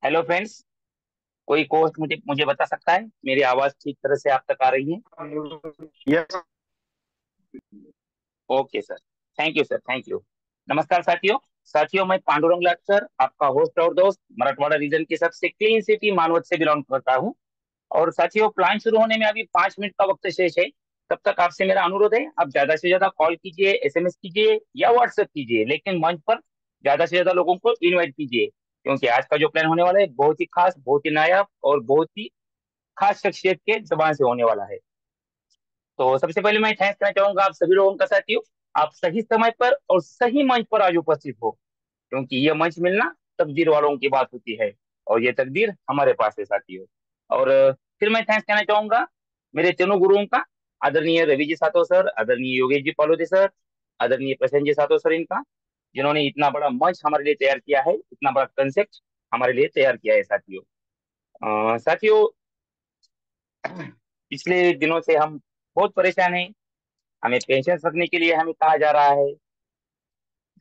Hello friends. कोई course मुझे मुझे बता सकता है मेरी आवाज ठीक तरह से आप तक आ रही है? Yes. Okay sir. Thank you sir, thank you. नमस्कार साथियों। साथियों, मैं पांडुरंग लाट आपका होस्ट और दोस्त मराठवाड़ा रीजन की सबसे क्लीन सिटी मानवत से बिलोंग करता हूँ। और साथियों, प्लान शुरू होने में अभी 5 मिनट का वक्त शेष है। तब तक आपसे मेरा अनुरोध है, आप ज्यादा से ज्यादा कॉल कीजिए, एसएमएस कीजिए या व्हाट्सएप कीजिए, लेकिन मंच पर ज्यादा से ज्यादा लोगों को इनवाइट कीजिए। क्योंकि आज का जो प्लान होने वाला है बहुत ही खास, बहुत ही नायाब और बहुत ही खास शख्सियत के जबान से होने वाला है। तो सबसे पहले मैं थैंक्स करना चाहूंगा आप सभी लोगों का साथियों। आप सही समय पर और सही मंच पर आज उपस्थित हो। क्योंकि ये मंच मिलना तकदीर वालों की बात होती है, और ये तकदीर हमारे पास है साथियों। और फिर मैं थैंक्स कहना चाहूंगा मेरे तीनों गुरुओं का। आदरणीय रवि जी सातो सर, आदरणीय योगेश जी पालोदे सर, आदरणीय प्रसेन जी सातो सर, इनका जिन्होंने इतना बड़ा मंच हमारे लिए तैयार किया है, इतना बड़ा कंसेप्ट हमारे लिए तैयार किया है साथियों। साथियों, पिछले दिनों से हम बहुत परेशान हैं। हमें पेशेंस रखने के लिए हमें कहा जा रहा है,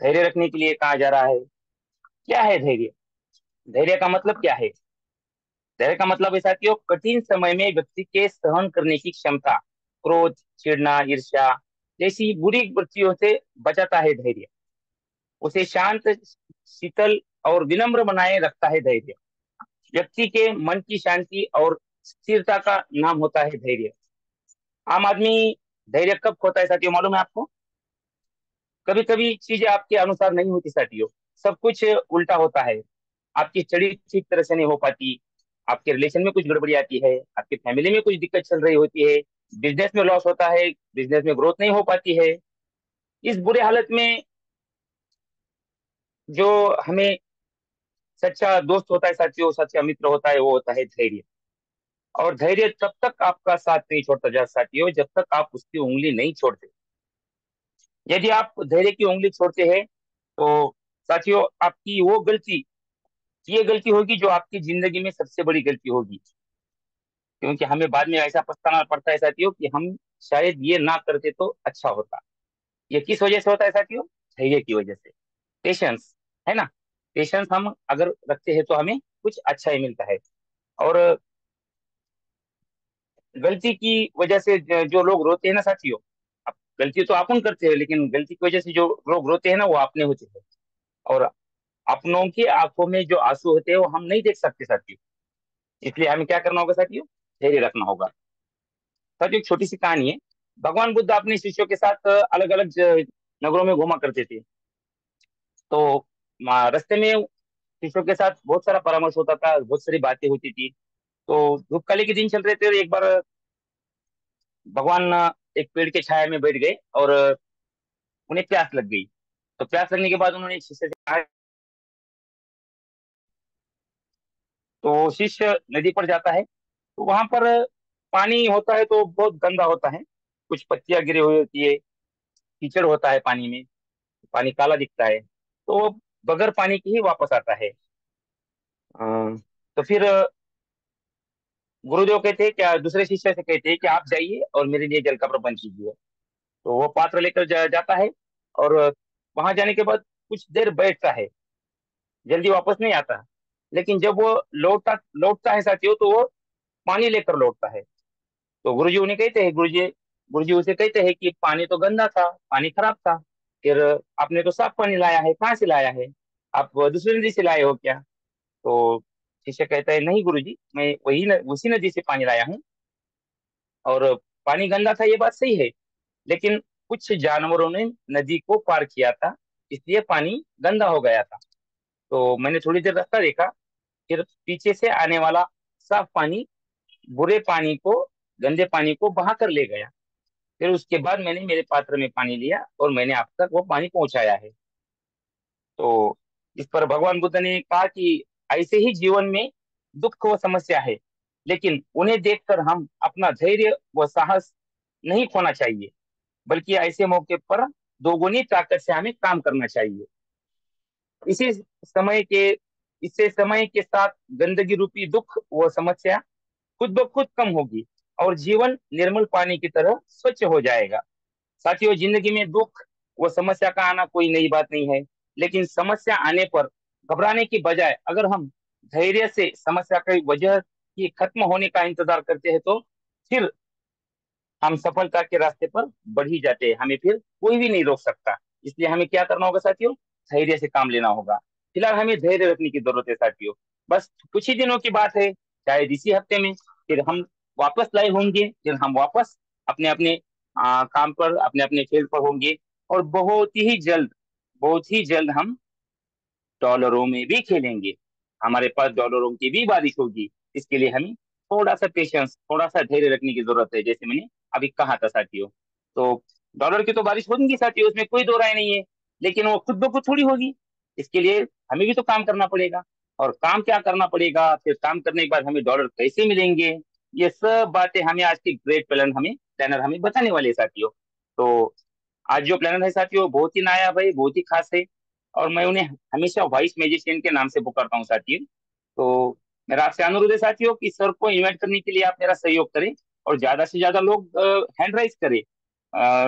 धैर्य रखने के लिए कहा जा रहा है। क्या है धैर्य? धैर्य का मतलब क्या है? धैर्य का मतलब है साथियों, कठिन समय में व्यक्ति के सहन करने की क्षमता। क्रोध, चिढ़ना, ईर्ष्या जैसी बुरी वृत्तियों से बचाता है धैर्य। उसे शांत, शीतल और विनम्र बनाए रखता है धैर्य। व्यक्ति के मन की शांति और स्थिरता का नाम होता है धैर्य। आम आदमी धैर्य कब खोता है साथियों, मालूम है आपको? कभी कभी चीजें आपके अनुसार नहीं होती साथियों। सब कुछ उल्टा होता है। आपकी स्टडी ठीक तरह से नहीं हो पाती, आपके रिलेशन में कुछ गड़बड़ी आती है, आपकी फैमिली में कुछ दिक्कत चल रही होती है, बिजनेस में लॉस होता है, बिजनेस में ग्रोथ नहीं हो पाती है। इस बुरे हालत में जो हमें सच्चा दोस्त होता है साथियों, सच्चा मित्र होता है, वो होता है धैर्य। और धैर्य तब तक आपका साथ नहीं छोड़ता जा साथियों, जब तक आप उसकी उंगली नहीं छोड़ते। यदि आप धैर्य की उंगली छोड़ते हैं तो साथियों, आपकी वो गलती, ये गलती होगी जो आपकी जिंदगी में सबसे बड़ी गलती होगी। क्योंकि हमें बाद में ऐसा पछताना पड़ता है साथियों कि हम शायद ये ना करते तो अच्छा होता। ये किस वजह से होता है साथियों? धैर्य की वजह से। पेशेंस, है ना? पेशेंस हम अगर रखते हैं तो हमें कुछ अच्छा ही मिलता है। और गलती की वजह से जो लोग रोते हैं ना साथियों, अब गलती तो अपन करते हैं, लेकिन गलती की वजह से जो लोग रोते हैं ना, वो अपने होते हैं। और अपनों की आंखों में जो आंसू होते हैं वो हम नहीं देख सकते साथियों। इसलिए हमें क्या करना होगा साथियों? धैर्य रखना होगा। साथियों, एक छोटी सी कहानी है। भगवान बुद्ध अपने शिष्यों के साथ अलग अलग नगरों में घूमा करते थे। तो रास्ते में शिष्यों के साथ बहुत सारा परामर्श होता था, बहुत सारी बातें होती थी। तो धूपकाली के दिन चल रहे थे और एक बार भगवान एक पेड़ के छाया में बैठ गए और उन्हें प्यास लग गई। तो प्यास लगने के बाद उन्होंने एक शिष्य से कहा। तो शिष्य नदी पर जाता है, तो वहां पर पानी होता है तो बहुत गंदा होता है। कुछ पत्तियां गिरी हुई होती है, कीचड़ होता है पानी में, पानी काला दिखता है। तो वो बगैर पानी के ही वापस आता है। अ, तो फिर गुरुदेव कहते हैं, क्या दूसरे शिष्य से कहते हैं कि आप जाइए और मेरे लिए जल का प्रबंध कीजिए। तो वो पात्र लेकर जाता है। और वहां जाने के बाद कुछ देर बैठता है, जल्दी वापस नहीं आता। लेकिन जब वो लौटता लौटता है साथियों, तो वो पानी लेकर लौटता है। तो गुरुजी उन्हें कहते हैं, गुरुजी गुरुजी उसे कहते हैं कि पानी तो गंदा था, पानी खराब था। फिर आपने तो साफ पानी लाया है, कहाँ से लाया है? आप दूसरी नदी से लाए हो क्या? तो शिष्य कहता है, नहीं गुरुजी, मैं उसी नदी से पानी लाया हूँ। और पानी गंदा था, ये बात सही है। लेकिन कुछ जानवरों ने नदी को पार किया था, इसलिए पानी गंदा हो गया था। तो मैंने थोड़ी देर रास्ता देखा, फिर पीछे से आने वाला साफ पानी बुरे पानी को, गंदे पानी को बहा कर ले गया। फिर उसके बाद मैंने मेरे पात्र में पानी लिया और मैंने आप तक वो पानी पहुंचाया है। तो इस पर भगवान बुद्ध ने कहा कि ऐसे ही जीवन में दुख व समस्या है, लेकिन उन्हें देखकर हम अपना धैर्य व साहस नहीं खोना चाहिए, बल्कि ऐसे मौके पर दोगुनी ताकत से हमें काम करना चाहिए। इसी समय के इससे समय के साथ गंदगी रूपी दुख व समस्या खुद ब खुद कम होगी और जीवन निर्मल पानी की तरह स्वच्छ हो जाएगा। साथियों, जिंदगी में दुख व समस्या का आना कोई नई बात नहीं है। लेकिन समस्या आने पर घबराने की बजाय अगर हम धैर्य से समस्या की वजह की खत्म होने का इंतजार करते हैं तो फिर हम सफलता के रास्ते पर बढ़ ही जाते हैं, हमें फिर कोई भी नहीं रोक सकता। इसलिए हमें क्या करना होगा साथियों, धैर्य से काम लेना होगा। फिलहाल हमें धैर्य रखने की जरूरत है साथियों। बस कुछ ही दिनों की बात है, शायद इसी हफ्ते में फिर हम वापस लाइव होंगे, फिर हम वापस अपने अपने काम पर, अपने अपने फील्ड पर होंगे। और बहुत ही जल्द हम डॉलरों में भी खेलेंगे, हमारे पास डॉलरों की भी बारिश होगी। इसके लिए हमें थोड़ा सा पेशेंस, थोड़ा सा धैर्य रखने की जरूरत है, जैसे मैंने अभी कहा था साथियों। तो डॉलर की तो बारिश होगी साथियों, उसमें कोई दो राय नहीं है। लेकिन वो खुद ब खुद थोड़ी होगी, इसके लिए हमें भी तो काम करना पड़ेगा। और काम क्या करना पड़ेगा, फिर काम करने के बाद हमें डॉलर कैसे मिलेंगे, ये सब बातें हमें आज के ग्रेट प्लानर हमें बताने वाले हैं साथियों। तो आज जो प्लानर है साथियों, बहुत ही नायाब है, बहुत ही खास है। और मैं उन्हें हमेशा वाइस मैजिशियन के नाम से पुकारता हूँ साथियों। तो मेरा आपसे अनुरोध है साथियों कि सर को इनवाइट करने के लिए आप मेरा सहयोग करें, और ज्यादा से ज्यादा लोग हैंड राइज करें।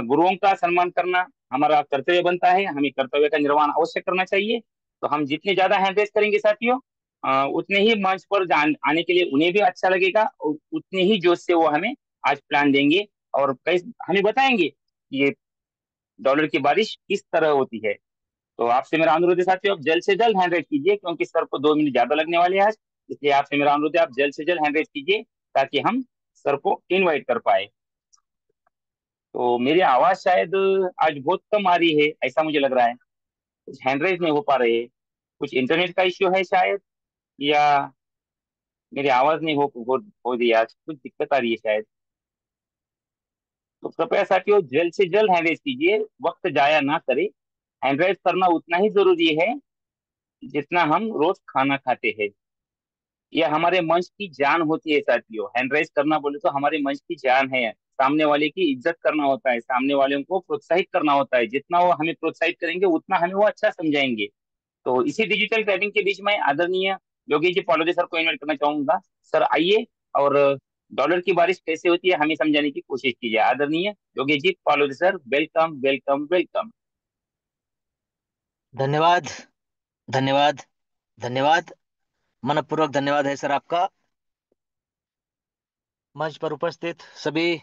गुरुओं का सम्मान करना हमारा कर्तव्य बनता है, हमें कर्तव्य का निर्वहन अवश्य करना चाहिए। तो हम जितने ज्यादा हैंड राइज करेंगे साथियों, उतने ही मंच पर आने के लिए उन्हें भी अच्छा लगेगा, और उतने ही जोश से वो हमें आज प्लान देंगे, और कई हमें बताएंगे कि ये डॉलर की बारिश किस तरह होती है। तो आपसे मेरा अनुरोध है साथियों, आप जल्द से जल्द हैंड रेज कीजिए, क्योंकि सर को 2 मिनट ज्यादा लगने वाले हैं आज। इसलिए आपसे मेरा अनुरोध है, आप जल्द से जल्द हैंड रेज कीजिए, ताकि हम सर को इनवाइट कर पाए। तो मेरी आवाज शायद आज बहुत कम आ रही है, ऐसा मुझे लग रहा है। कुछ हैंड रेज नहीं हो पा रहे हैं, कुछ इंटरनेट का इश्यू है शायद, या मेरी आवाज नहीं हो रही है, आज कुछ दिक्कत आ रही है शायद। तो कृपया साथियों जल्द से जल्द हैंड रेज कीजिए, वक्त जाया ना करें। हैंड रेज करना उतना ही जरूरी है जितना हम रोज खाना खाते हैं। यह हमारे मंच की जान होती है साथियों, हैंड राइज करना बोले तो हमारे मंच की जान है। सामने वाले की इज्जत करना होता है, सामने वाले को प्रोत्साहित करना होता है, जितना वो हमें प्रोत्साहित करेंगे उतना हमें वो अच्छा समझाएंगे। तो इसी डिजिटल टाइपिंग के बीच में आदरणीय योगी जी पॉलोजे सर को इन्वाइट करना चाहूंगा। सर आइए, और डॉलर की बारिश कैसे होती है हमें समझाने की कोशिश कीजिए। आदरणीय Yogi ji पॉलोजे sir, welcome welcome welcome. धन्यवाद, धन्यवाद, धन्यवाद। मनपूर्वक धन्यवाद है सर आपका। मंच पर उपस्थित सभी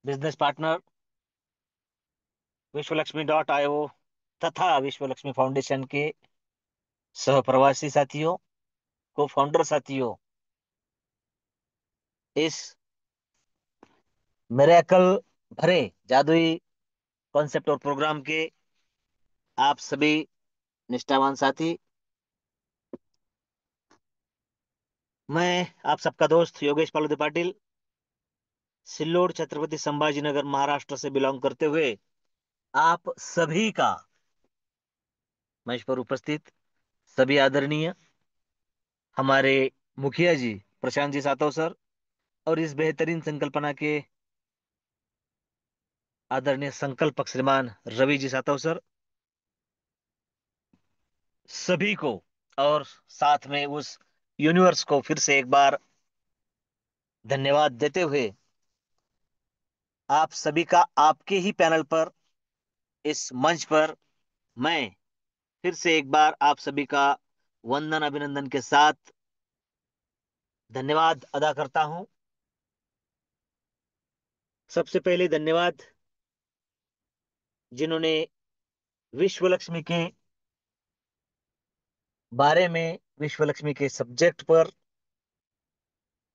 बिजनेस पार्टनर, विश्वलक्ष्मी तथा विश्वलक्ष्मी फाउंडेशन के सहप्रवासी साथियों, को फाउंडर साथियों, इस मिरेकल भरे जादुई कॉन्सेप्ट और प्रोग्राम के आप सभी निष्ठावान साथी, मैं आप सबका दोस्त योगेश पालुदे पाटिल, सिल्लोड छत्रपति संभाजीनगर महाराष्ट्र से बिलोंग करते हुए आप सभी का मंच पर उपस्थित सभी आदरणीय हमारे मुखिया जी प्रशांत जी सातव सर, और इस बेहतरीन संकल्पना के आदरणीय संकल्पक श्रीमान रवि जी सातव सर, सभी को, और साथ में उस यूनिवर्स को फिर से एक बार धन्यवाद देते हुए आप सभी का आपके ही पैनल पर, इस मंच पर मैं फिर से एक बार आप सभी का वंदन अभिनंदन के साथ धन्यवाद अदा करता हूं। सबसे पहले धन्यवाद जिन्होंने विश्व लक्ष्मी के बारे में, विश्व लक्ष्मी के सब्जेक्ट पर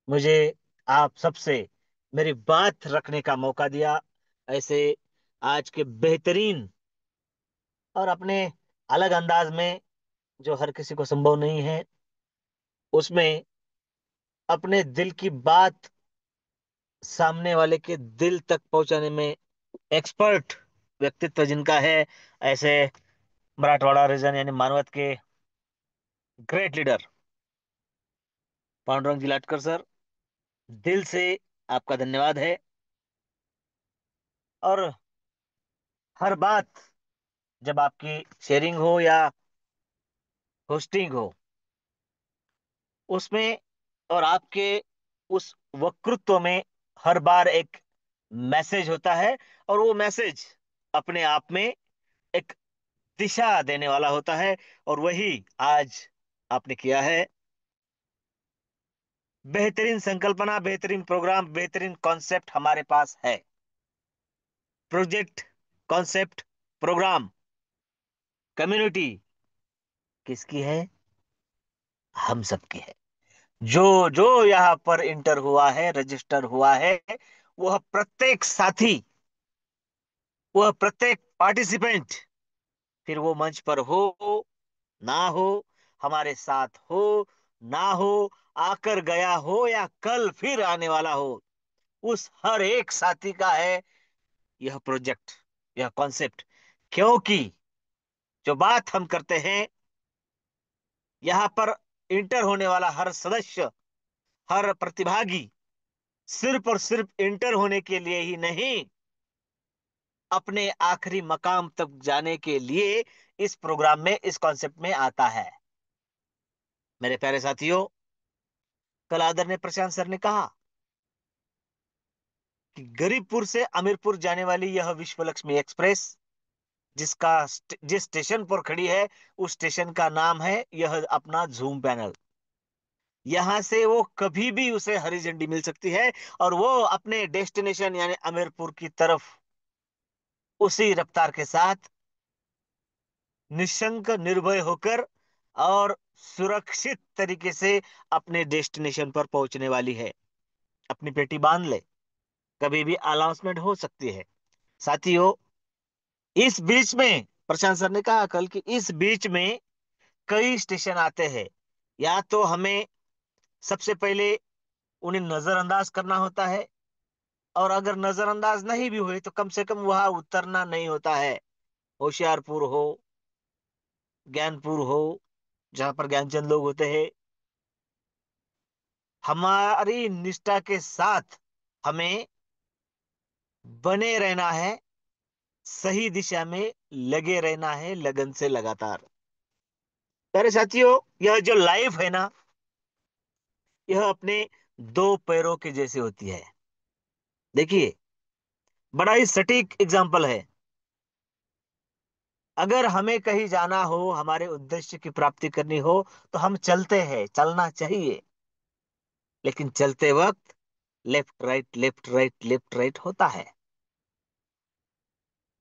मुझे आप सबसे मेरी बात रखने का मौका दिया। ऐसे आज के बेहतरीन और अपने अलग अंदाज में, जो हर किसी को संभव नहीं है, उसमें अपने दिल की बात सामने वाले के दिल तक पहुंचाने में एक्सपर्ट व्यक्तित्व जिनका है, ऐसे मराठवाड़ा रीजन यानी मानवत के ग्रेट लीडर पांडुरंग जी लाटकर सर, दिल से आपका धन्यवाद है। और हर बात जब आपकी शेयरिंग हो या होस्टिंग हो, उसमें और आपके उस वक्तृत्व में हर बार एक मैसेज होता है, और वो मैसेज अपने आप में एक दिशा देने वाला होता है। और वही आज आपने किया है। बेहतरीन संकल्पना, बेहतरीन प्रोग्राम, बेहतरीन कॉन्सेप्ट हमारे पास है। प्रोजेक्ट, कॉन्सेप्ट, प्रोग्राम, कम्युनिटी किसकी है? हम सबकी है। जो जो यहाँ पर इंटर हुआ है, रजिस्टर हुआ है, वह प्रत्येक साथी, वह प्रत्येक पार्टिसिपेंट, फिर वो मंच पर हो ना हो, हमारे साथ हो ना हो, आकर गया हो या कल फिर आने वाला हो, उस हर एक साथी का है यह प्रोजेक्ट, यह कॉन्सेप्ट। क्योंकि जो बात हम करते हैं यहाँ पर, इंटर होने वाला हर सदस्य, हर प्रतिभागी सिर्फ और सिर्फ इंटर होने के लिए ही नहीं, अपने आखिरी मकाम तक जाने के लिए इस प्रोग्राम में, इस कॉन्सेप्ट में आता है। मेरे प्यारे साथियों, कल आदरणीय प्रशांत सर ने कहा कि गरीबपुर से अमीरपुर जाने वाली यह विश्व लक्ष्मी एक्सप्रेस, जिसका जिस स्टेशन पर खड़ी है, उस स्टेशन का नाम है यह अपना जूम पैनल। यहां से वो कभी भी उसे हरी झंडी मिल सकती है और वो अपने डेस्टिनेशन यानी अमीरपुर की तरफ उसी रफ्तार के साथ निशंक, निर्भय होकर और सुरक्षित तरीके से अपने डेस्टिनेशन पर पहुंचने वाली है। अपनी पेटी बांध ले, कभी भी अनाउंसमेंट हो सकती है। साथियों, इस बीच में प्रशांत सर ने कहा कल कि इस बीच में कई स्टेशन आते हैं। या तो हमें सबसे पहले उन्हें नजरअंदाज करना होता है, और अगर नजरअंदाज नहीं भी हुए तो कम से कम वहां उतरना नहीं होता है। होशियारपुर हो, ज्ञानपुर हो, जहां पर ज्ञानचंद लोग होते हैं, हमारी निष्ठा के साथ हमें बने रहना है, सही दिशा में लगे रहना है, लगन से लगातार। प्यारे साथियों, यह जो लाइफ है ना, यह अपने दो पैरों के जैसे होती है। देखिए, बड़ा ही सटीक एग्जाम्पल है। अगर हमें कहीं जाना हो, हमारे उद्देश्य की प्राप्ति करनी हो, तो हम चलते हैं, चलना चाहिए। लेकिन चलते वक्त left right, left right, left right होता है।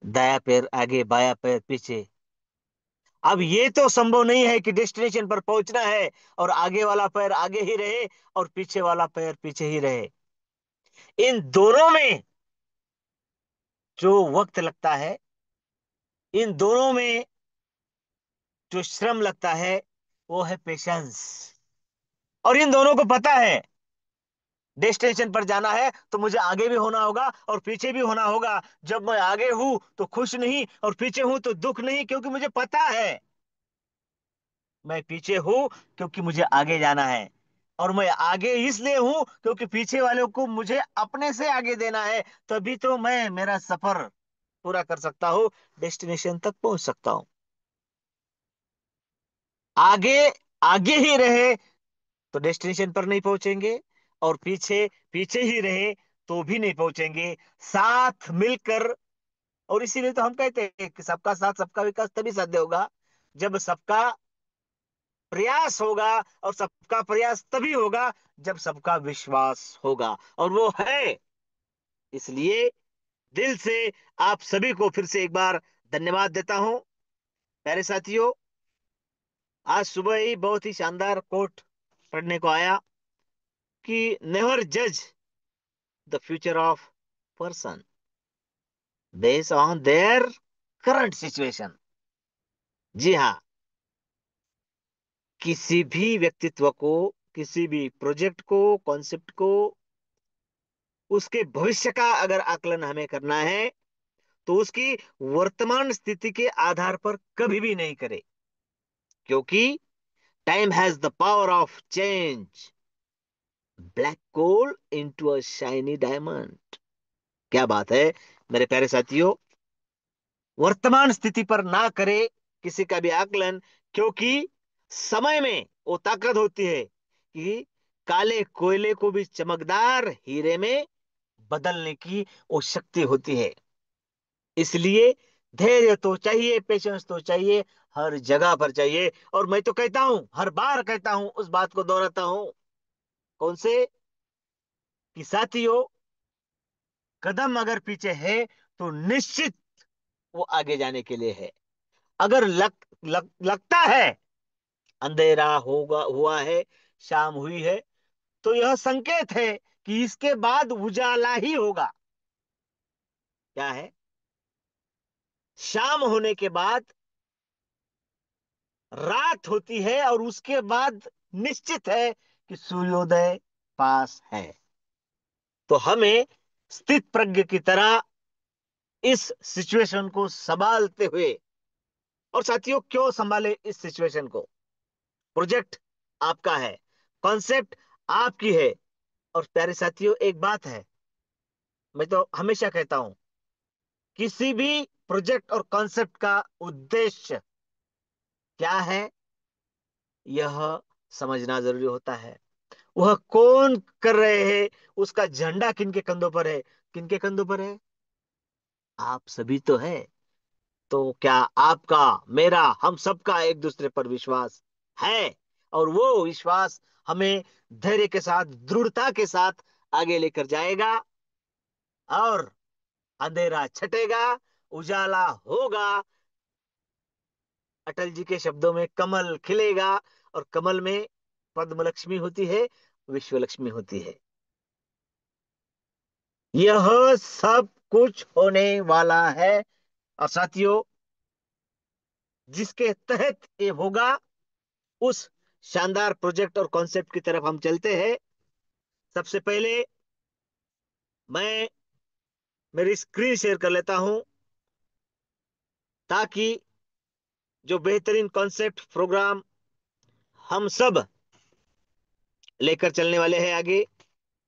दाया पैर आगे, बाया पैर पीछे। अब ये तो संभव नहीं है कि डेस्टिनेशन पर पहुंचना है और आगे वाला पैर आगे ही रहे और पीछे वाला पैर पीछे ही रहे। इन दोनों में जो वक्त लगता है, इन दोनों में जो श्रम लगता है, वो है पेशेंस। और इन दोनों को पता है, डेस्टिनेशन पर जाना है तो मुझे आगे भी होना होगा और पीछे भी होना होगा। जब मैं आगे हूं तो खुश नहीं, और पीछे हूं तो दुख नहीं, क्योंकि मुझे पता है मैं पीछे हूं क्योंकि मुझे आगे जाना है। और मैं आगे इसलिए हूं क्योंकि पीछे वालों को मुझे अपने से आगे देना है। तभी तो मैं मेरा सफर पूरा कर सकता हूं, डेस्टिनेशन तक पहुंच सकता हूं। आगे आगे ही रहे तो डेस्टिनेशन पर नहीं पहुंचेंगे, और पीछे पीछे ही रहे तो भी नहीं पहुंचेंगे। साथ मिलकर, और इसीलिए तो हम कहते हैं कि सबका साथ सबका विकास तभी साध्य होगा जब सबका प्रयास होगा, और सबका प्रयास तभी होगा जब सबका विश्वास होगा, और वो है। इसलिए दिल से आप सभी को फिर से एक बार धन्यवाद देता हूं। प्यारे साथियों, आज सुबह ही बहुत ही शानदार कोट पढ़ने को आया कि नेवर जज the future of person based on their current situation. जी हाँ, किसी भी व्यक्तित्व को, किसी भी प्रोजेक्ट को, कॉन्सेप्ट को, उसके भविष्य का अगर आकलन हमें करना है तो उसकी वर्तमान स्थिति के आधार पर कभी भी नहीं करे। क्योंकि time has the power of change black coal into a shiny diamond. क्या बात है मेरे प्यारे साथियों। वर्तमान स्थिति पर ना करे किसी का भी आकलन, क्योंकि समय में वो ताकत होती है कि काले कोयले को भी चमकदार हीरे में बदलने की वो शक्ति होती है। इसलिए धैर्य तो चाहिए, पेशेंस तो चाहिए, हर जगह पर चाहिए। और मैं तो कहता हूं, हर बार कहता हूं, उस बात को दोहराता हूं, कौन से, कि साथियों, कदम अगर पीछे है तो निश्चित वो आगे जाने के लिए है। अगर लगता है अंधेरा होगा, हुआ है, शाम हुई है, तो यह संकेत है कि इसके बाद उजाला ही होगा। क्या है? शाम होने के बाद रात होती है, और उसके बाद निश्चित है कि सूर्योदय पास है। तो हमें स्थित प्रज्ञ की तरह इस सिचुएशन को संभालते हुए, और साथियों क्यों संभाले इस सिचुएशन को? प्रोजेक्ट आपका है, कॉन्सेप्ट आपकी है। और प्यारे साथियों, एक बात है, मैं तो हमेशा कहता हूं, किसी भी प्रोजेक्ट और कॉन्सेप्ट का उद्देश्य क्या है, यह समझना जरूरी होता है। वह कौन कर रहे हैं, उसका झंडा किनके कंधों पर है? किनके कंधों पर है? आप सभी तो है। तो क्या आपका, मेरा, हम सबका एक दूसरे पर विश्वास है? और वो विश्वास हमें धैर्य के साथ, दृढ़ता के साथ आगे लेकर जाएगा, और अंधेरा छटेगा, उजाला होगा। अटल जी के शब्दों में, कमल खिलेगा, और कमल में पद्म लक्ष्मी होती है, विश्व लक्ष्मी होती है। यह सब कुछ होने वाला है। और साथियों, जिसके तहत ये होगा, उस शानदार प्रोजेक्ट और कॉन्सेप्ट की तरफ हम चलते हैं। सबसे पहले मैं मेरी स्क्रीन शेयर कर लेता हूं, ताकि जो बेहतरीन कॉन्सेप्ट प्रोग्राम हम सब लेकर चलने वाले हैं आगे,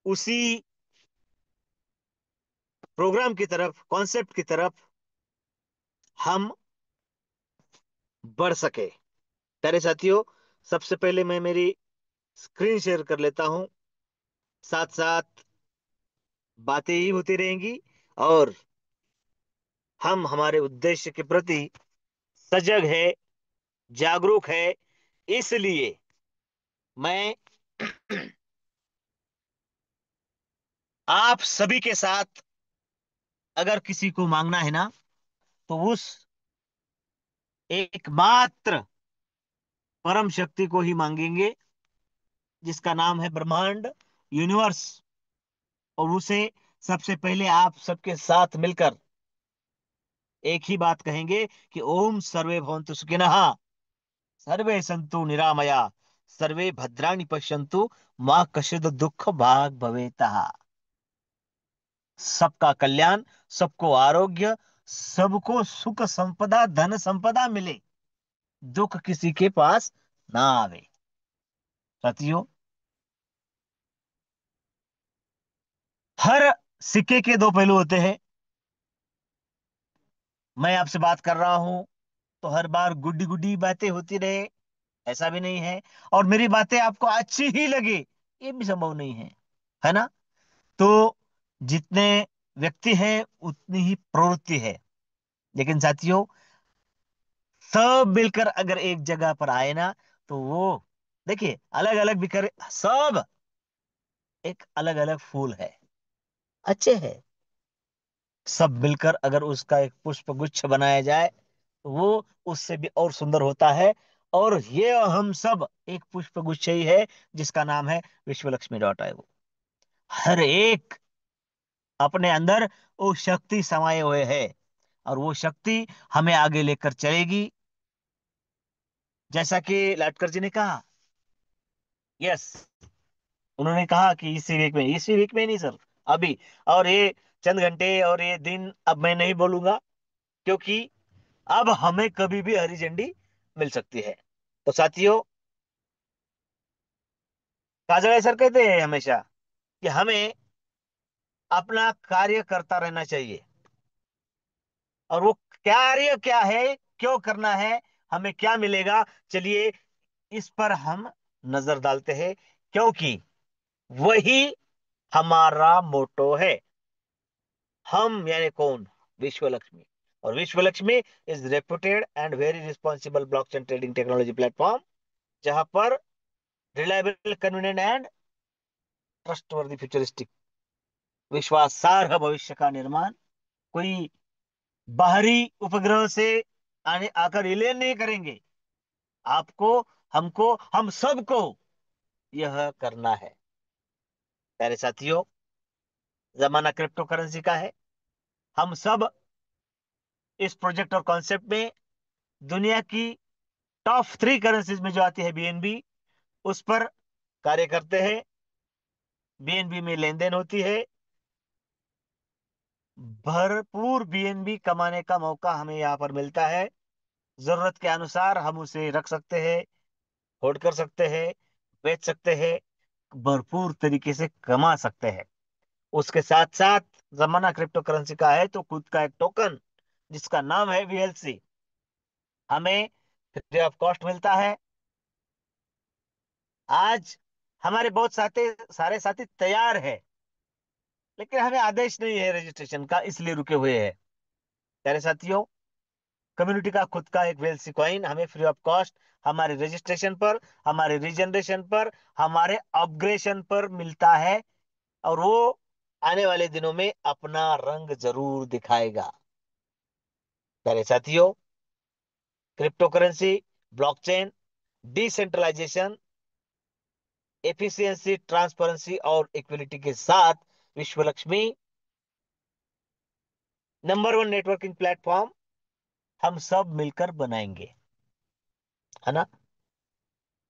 उसी प्रोग्राम की तरफ, कॉन्सेप्ट की तरफ हम बढ़ सके। प्यारे साथियों, सबसे पहले मैं मेरी स्क्रीन शेयर कर लेता हूं, साथ साथ बातें ही होती रहेंगी, और हम हमारे उद्देश्य के प्रति सजग है, जागरूक है। इसलिए मैं आप सभी के साथ, अगर किसी को मांगना है ना, तो उस एकमात्र परम शक्ति को ही मांगेंगे, जिसका नाम है ब्रह्मांड, यूनिवर्स। और उसे सबसे पहले आप सबके साथ मिलकर एक ही बात कहेंगे कि ओम सर्वे भवन्तु सुखिनः, सर्वे सन्तु निरामया, सर्वे भद्राणि पश्यन्तु, मां कश्चित् दुख भाग भवेतः। सबका कल्याण, सबको आरोग्य, सबको सुख संपदा, धन संपदा मिले, दुख किसी के पास ना आवे। साथियों, हर सिक्के के दो पहलू होते हैं। मैं आपसे बात कर रहा हूं तो हर बार गुड्डी गुड्डी बातें होती रहे, ऐसा भी नहीं है। और मेरी बातें आपको अच्छी ही लगे, ये भी संभव नहीं है, है ना? तो जितने व्यक्ति हैं, उतनी ही प्रवृत्ति है। लेकिन साथियों, सब मिलकर अगर एक जगह पर आए ना, तो वो, देखिए, अलग अलग बिखरे सब एक अलग अलग फूल है, अच्छे है। सब मिलकर अगर उसका एक पुष्प गुच्छ बनाया जाए, तो वो उससे भी और सुंदर होता है। और ये हम सब एक पुष्प गुच्छ ही है, जिसका नाम है विश्वलक्ष्मी.io। हर एक अपने अंदर वो शक्ति समाये हुए है, और वो शक्ति हमें आगे लेकर चलेगी। जैसा कि लाटकर जी ने कहा, यस, उन्होंने कहा कि इसी वीक में, इसी वीक में नहीं सर, अभी। और ये चंद घंटे और ये दिन अब मैं नहीं बोलूंगा, क्योंकि अब हमें कभी भी हरी झंडी मिल सकती है। तो साथियों, काजल सर कहते हैं हमेशा कि हमें अपना कार्य करता रहना चाहिए। और वो कार्य क्या है, क्यों करना है, हमें क्या मिलेगा, चलिए इस पर हम नजर डालते हैं। क्योंकि वही हमारा मोटो है। हम यानी कौन? विश्व लक्ष्मी। और विश्व Lakshmi is reputed and very responsible blockchain trading technology platform, जहां पर reliable, convenient and trustworthy, futuristic, विश्वासार्ह भविष्य का निर्माण कोई बाहरी उपग्रह से आने आकर रिले नहीं करेंगे। आपको, हमको, हम सबको यह करना है। प्यारे साथियों, जमाना क्रिप्टो करेंसी का है। हम सब इस प्रोजेक्ट और कॉन्सेप्ट में दुनिया की टॉप 3 करेंसीज में जो आती है बीएनबी, उस पर कार्य करते हैं। बीएनबी में लेन देन होती है। भरपूर बीएनबी कमाने का मौका हमें यहाँ पर मिलता है। जरूरत के अनुसार हम उसे रख सकते हैं, होल्ड कर सकते हैं, बेच सकते हैं, भरपूर तरीके से कमा सकते हैं। उसके साथ साथ जमाना क्रिप्टो करेंसी का है तो खुद का एक टोकन जिसका नाम है वीएलसी, हमें फ्री ऑफ कॉस्ट मिलता है। आज हमारे बहुत सारे साथी तैयार है, लेकिन हमें आदेश नहीं है रजिस्ट्रेशन का, इसलिए रुके हुए हैं। प्यारे साथियों, कम्युनिटी का खुद का एक वीएलसी कॉइन हमें फ्री ऑफ कॉस्ट हमारे रजिस्ट्रेशन पर, हमारे रीजनरेशन पर, हमारे अपग्रेडेशन पर मिलता है, और वो आने वाले दिनों में अपना रंग जरूर दिखाएगा। प्यारे साथियों, crypto currency, blockchain, decentralisation, efficiency, transparency और इक्विलिटी के साथ विश्व लक्ष्मी नंबर 1 नेटवर्किंग प्लेटफॉर्म हम सब मिलकर बनाएंगे, है ना?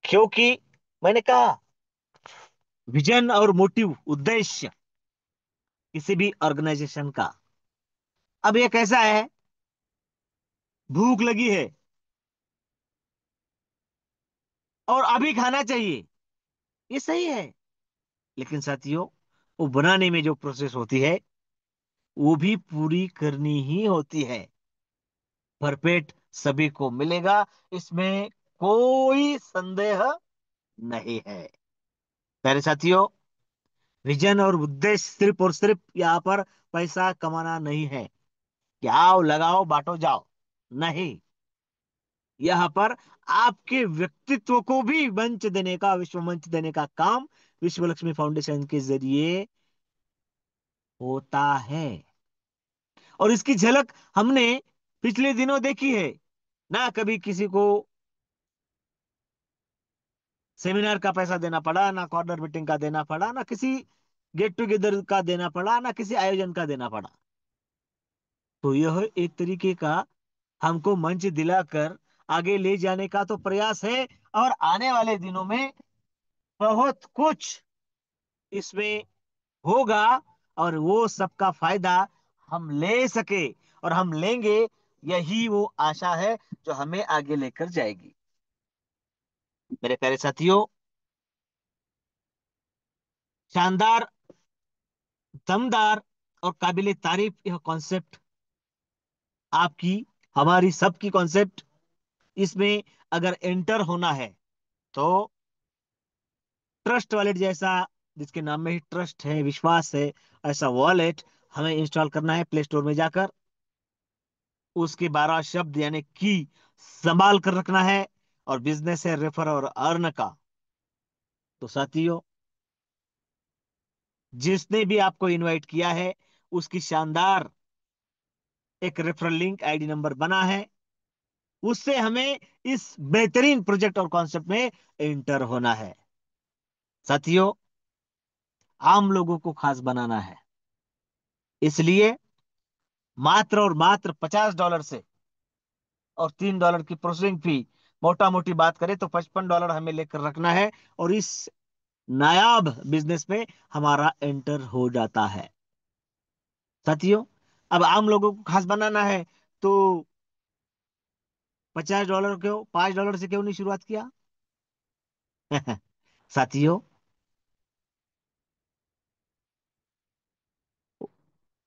क्योंकि मैंने कहा, विजन और मोटिव, उद्देश्य किसी भी ऑर्गेनाइजेशन का, अब ये कैसा है, भूख लगी है और अभी खाना चाहिए, ये सही है। लेकिन साथियों, वो बनाने में जो प्रोसेस होती है वो भी पूरी करनी ही होती है। भरपेट सभी को मिलेगा, इसमें कोई संदेह नहीं है। प्यारे साथियों, विजन और उद्देश्य सिर्फ और सिर्फ यहाँ पर पैसा कमाना नहीं है कि आओ लगाओ बांटो जाओ, नहीं। यहाँ पर आपके व्यक्तित्व को भी मंच देने का, विश्व मंच देने का काम विश्व लक्ष्मी फाउंडेशन के जरिए होता है। और इसकी झलक हमने पिछले दिनों देखी है ना। कभी किसी को सेमिनार का पैसा देना पड़ा, ना कॉर्नर मीटिंग का देना पड़ा, ना किसी गेट टुगेदर का देना पड़ा, ना किसी आयोजन का देना पड़ा। तो यह एक तरीके का हमको मंच दिलाकर आगे ले जाने का तो प्रयास है, और आने वाले दिनों में बहुत कुछ इसमें होगा, और वो सबका फायदा हम ले सके और हम लेंगे, यही वो आशा है जो हमें आगे लेकर जाएगी। मेरे प्यारे साथियों, शानदार, दमदार और काबिले तारीफ यह कॉन्सेप्ट, आपकी, हमारी सबकी कॉन्सेप्ट, इसमें अगर एंटर होना है तो ट्रस्ट वॉलेट जैसा, जिसके नाम में ही ट्रस्ट है, विश्वास है, ऐसा वॉलेट हमें इंस्टॉल करना है प्ले स्टोर में जाकर। उसके 12 शब्द यानी की संभाल कर रखना है, और बिजनेस है रेफर और अर्न का। तो साथियों, जिसने भी आपको इनवाइट किया है उसकी शानदार एक रेफरल लिंक आईडी नंबर बना है, उससे हमें इस बेहतरीन प्रोजेक्ट और कॉन्सेप्ट में एंटर होना है। साथियों, आम लोगों को खास बनाना है, इसलिए मात्र और मात्र $50 से, और $3 की प्रोसेसिंग फी, मोटा मोटी बात करें तो $55 हमें लेकर रखना है, और इस नायाब बिजनेस में हमारा एंटर हो जाता है। साथियों, अब आम लोगों को खास बनाना है तो $50 क्यों, $5 से क्यों नहीं शुरुआत किया? साथियों,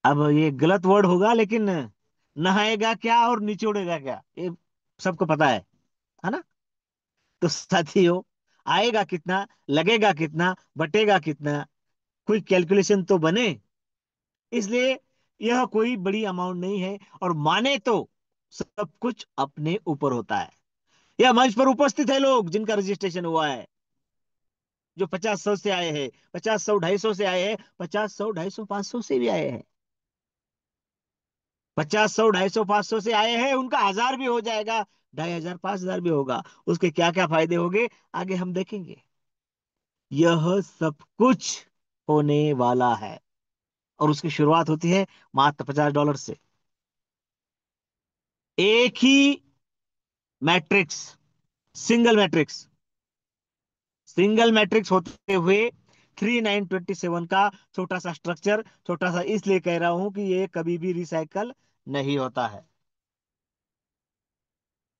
अब ये गलत वर्ड होगा, लेकिन नहाएगा क्या और निचोड़ेगा क्या, ये सबको पता है ना? तो साथियों, आएगा कितना, लगेगा कितना, बटेगा कितना, कोई कैलकुलेशन तो बने। इसलिए यह कोई बड़ी अमाउंट नहीं है, और माने तो सब कुछ अपने ऊपर होता है। यह मंच पर उपस्थित है लोग जिनका रजिस्ट्रेशन हुआ है, जो 50-100 से आए हैं, 50-100-250 से आए हैं, 50-100-250-500 से भी आए हैं, 50-100-250-500 से आए हैं, उनका 1000 भी हो जाएगा, 2500 5000 भी होगा। उसके क्या क्या फायदे होंगे आगे हम देखेंगे। यह सब कुछ होने वाला है, और उसकी शुरुआत होती है मात्र $50 से। एक ही matrix, single matrix, single matrix होते हुए 3927 का छोटा सा स्ट्रक्चर, छोटा सा इसलिए कह रहा हूं कि ये कभी भी रिसाइकल नहीं होता है।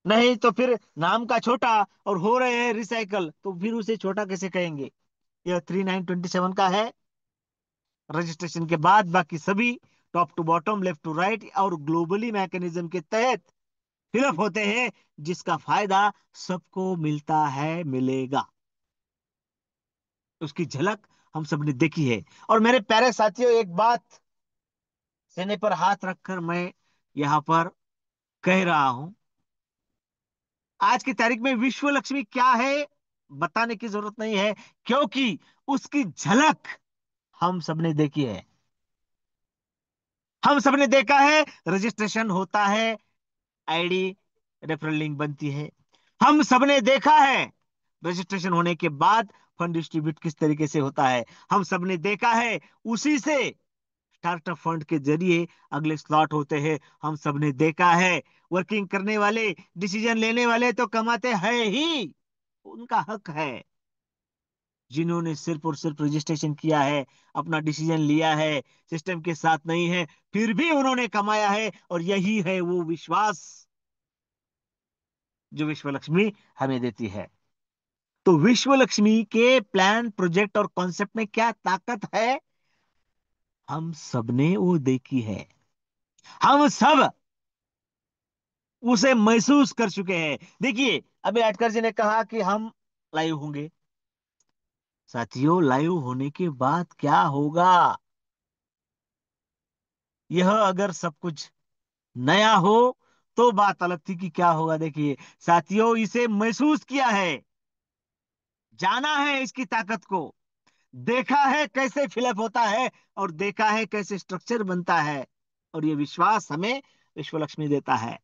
नहीं तो फिर नाम का छोटा और हो रहे हैं रिसाइकल, तो फिर उसे छोटा कैसे कहेंगे। यह 3927 का है। रजिस्ट्रेशन के बाद बाकी सभी top to bottom, left to right और ग्लोबली मैकेनिज्म के तहत फिलअप होते हैं, जिसका फायदा सबको मिलता है, मिलेगा। उसकी झलक हम सबने देखी है। और मेरे प्यारे साथियों, एक बात सीने पर हाथ रखकर मैं यहां पर कह रहा हूं, आज की तारीख में विश्व लक्ष्मी क्या है बताने की जरूरत नहीं है, क्योंकि उसकी झलक हम सबने देखी है। हम सबने देखा है, रजिस्ट्रेशन होता है, आईडी रेफरल लिंक बनती है। हम सबने देखा है, रजिस्ट्रेशन होने के बाद फंड डिस्ट्रीब्यूट किस तरीके से होता है। हम सबने देखा है, उसी से स्टार्टअप फंड के जरिए अगले स्लॉट होते हैं। हम सबने देखा है, वर्किंग करने वाले, डिसीजन लेने वाले तो कमाते हैं ही, उनका हक है। जिन्होंने सिर्फ और सिर्फ रजिस्ट्रेशन किया है, अपना डिसीजन लिया है, सिस्टम के साथ नहीं है, फिर भी उन्होंने कमाया है, और यही है वो विश्वास जो विश्व लक्ष्मी हमें देती है। तो विश्व लक्ष्मी के प्लान, प्रोजेक्ट और कॉन्सेप्ट में क्या ताकत है, हम सबने वो देखी है। हम सब उसे महसूस कर चुके हैं। देखिए, अभी अटकर जी ने कहा कि हम लाइव होंगे। साथियों, लाइव होने के बाद क्या होगा, यह अगर सब कुछ नया हो तो बात अलग थी कि क्या होगा। देखिए साथियों, इसे महसूस किया है, जाना है इसकी ताकत को, देखा है कैसे फिलअप होता है, और देखा है कैसे स्ट्रक्चर बनता है, और ये विश्वास हमें विश्व लक्ष्मी देता है।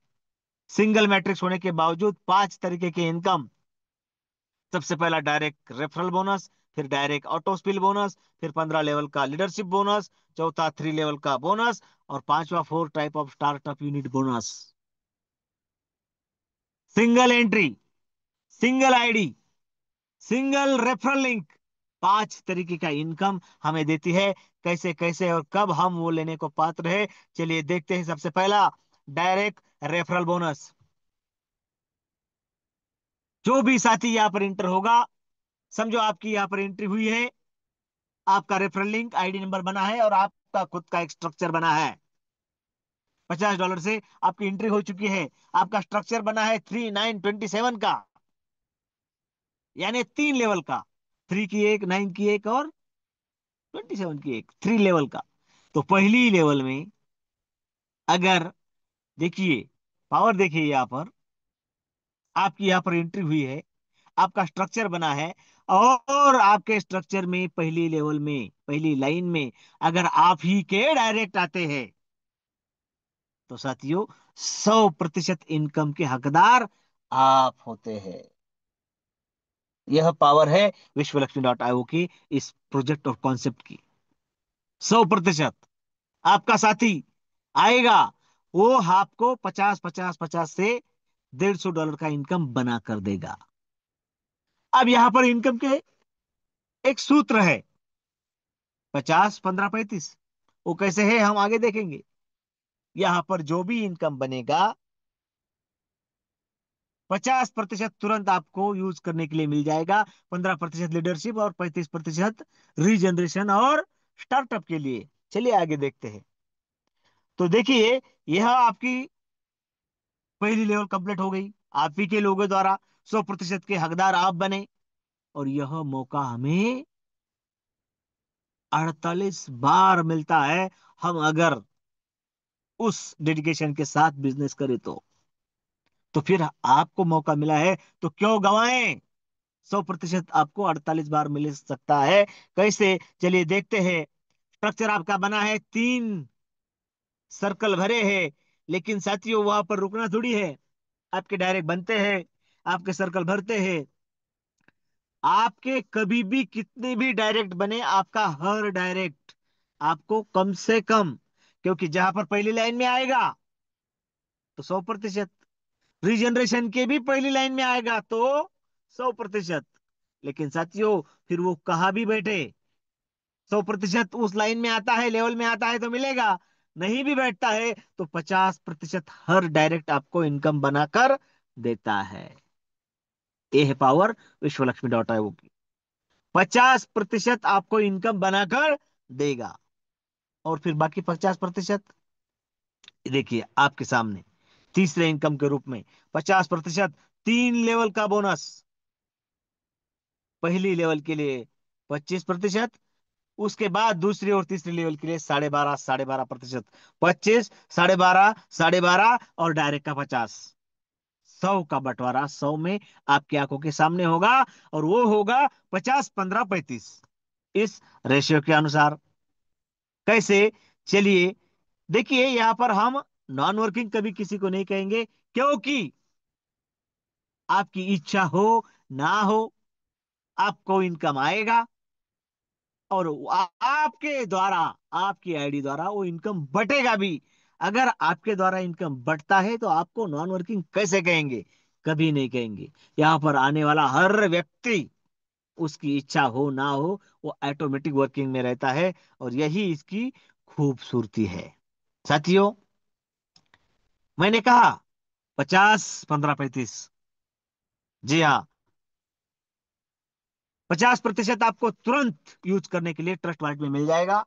सिंगल मैट्रिक्स होने के बावजूद 5 तरीके के इनकम। सबसे पहला डायरेक्ट रेफरल बोनस, फिर डायरेक्ट ऑटो स्पिल बोनस, फिर 15 लेवल का लीडरशिप बोनस, चौथा 3 लेवल का बोनस, और पांचवा 4 type of startup unit bonus. Single entry, single ID, single referral link, 5 तरीके का इनकम हमें देती है। कैसे कैसे और कब हम वो लेने को पात्र है, चलिए देखते हैं। सबसे पहला, डायरेक्ट रेफरल बोनस। जो भी साथी यहां पर इंटर होगा, समझो आपकी यहां पर एंट्री हुई है, आपका रेफरल लिंक आईडी नंबर बना है, और आपका खुद का एक स्ट्रक्चर बना है। $50 से आपकी एंट्री हो चुकी है, आपका स्ट्रक्चर बना है 3927 का, यानी 3 लेवल का, 3 की एक, 9 की एक, और 27 की एक, 3 लेवल का। तो पहली लेवल में अगर, देखिए पावर, देखिए यहां पर आपकी यहां पर एंट्री हुई है, आपका स्ट्रक्चर बना है, और आपके स्ट्रक्चर में पहली लेवल में, पहली लाइन में अगर आप ही के डायरेक्ट आते हैं, तो साथियों 100% इनकम के हकदार आप होते हैं। यह पावर है विश्वलक्ष्मी.io की, इस प्रोजेक्ट और कॉन्सेप्ट की। 100% आपका साथी आएगा, वो आपको 50-50-50 से $150 का इनकम बना कर देगा। अब यहां पर इनकम के एक सूत्र है, 50-15-35। वो कैसे है हम आगे देखेंगे। यहां पर जो भी इनकम बनेगा, 50% तुरंत आपको यूज करने के लिए मिल जाएगा, 15% लीडरशिप, और 35% रीजनरेशन और स्टार्टअप के लिए। चलिए आगे देखते हैं। तो देखिए, यह आपकी पहली लेवल कंप्लीट हो गई, आप ही के लोगों द्वारा 100% के हकदार आप बने, और यह मौका हमें 48 बार मिलता है। हम अगर उस डेडिकेशन के साथ बिजनेस करे तो फिर आपको मौका मिला है तो क्यों गवाएं। 100% आपको 48 बार मिल सकता है। कैसे, चलिए देखते हैं। स्ट्रक्चर आपका बना है, 3 सर्कल भरे हैं, लेकिन साथियों वहां पर रुकना थोड़ी है। आपके डायरेक्ट बनते हैं, आपके सर्कल भरते हैं, आपके कभी भी कितने भी डायरेक्ट बने, आपका हर डायरेक्ट आपको कम से कम, क्योंकि जहां पर पहली लाइन में आएगा तो 100%, रीजनरेशन के भी पहली लाइन में आएगा तो 100%। लेकिन साथियों फिर वो कहाँ भी बैठे, 100% उस लाइन में आता है, लेवल में आता है तो मिलेगा, नहीं भी बैठता है तो 50% हर डायरेक्ट आपको इनकम बनाकर देता है। ये है पावर विश्वलक्ष्मी डॉट आईओ की। 50% आपको इनकम बनाकर देगा। और फिर बाकी 50% देखिए आपके सामने, तीसरे इनकम के रूप में 50%, 3 लेवल का बोनस। पहली लेवल के लिए 25%, उसके बाद दूसरी और तीसरी लेवल के लिए 12.5 प्रतिशत, 25, 12.5, 12.5 और डायरेक्ट का 50। 100 का बंटवारा 100 में आपकी आंखों के सामने होगा, और वो होगा 50, 15, 35, इस रेशियो के अनुसार। कैसे, चलिए देखिए, यहां पर हम नॉन वर्किंग कभी किसी को नहीं कहेंगे, क्योंकि आपकी इच्छा हो ना हो, आपको इनकम आएगा, और आपके द्वारा, आपकी आईडी द्वारा वो इनकम बटेगा भी। अगर आपके द्वारा इनकम बढ़ता है तो आपको नॉन वर्किंग कैसे कहेंगे, कभी नहीं कहेंगे। यहां पर आने वाला हर व्यक्ति, उसकी इच्छा हो ना हो, वो ऑटोमेटिक वर्किंग में रहता है, और यही इसकी खूबसूरती है। साथियों, मैंने कहा 50, 15, 35, जी हाँ, 50% आपको तुरंत यूज करने के लिए ट्रस्ट वॉलेट में मिल जाएगा,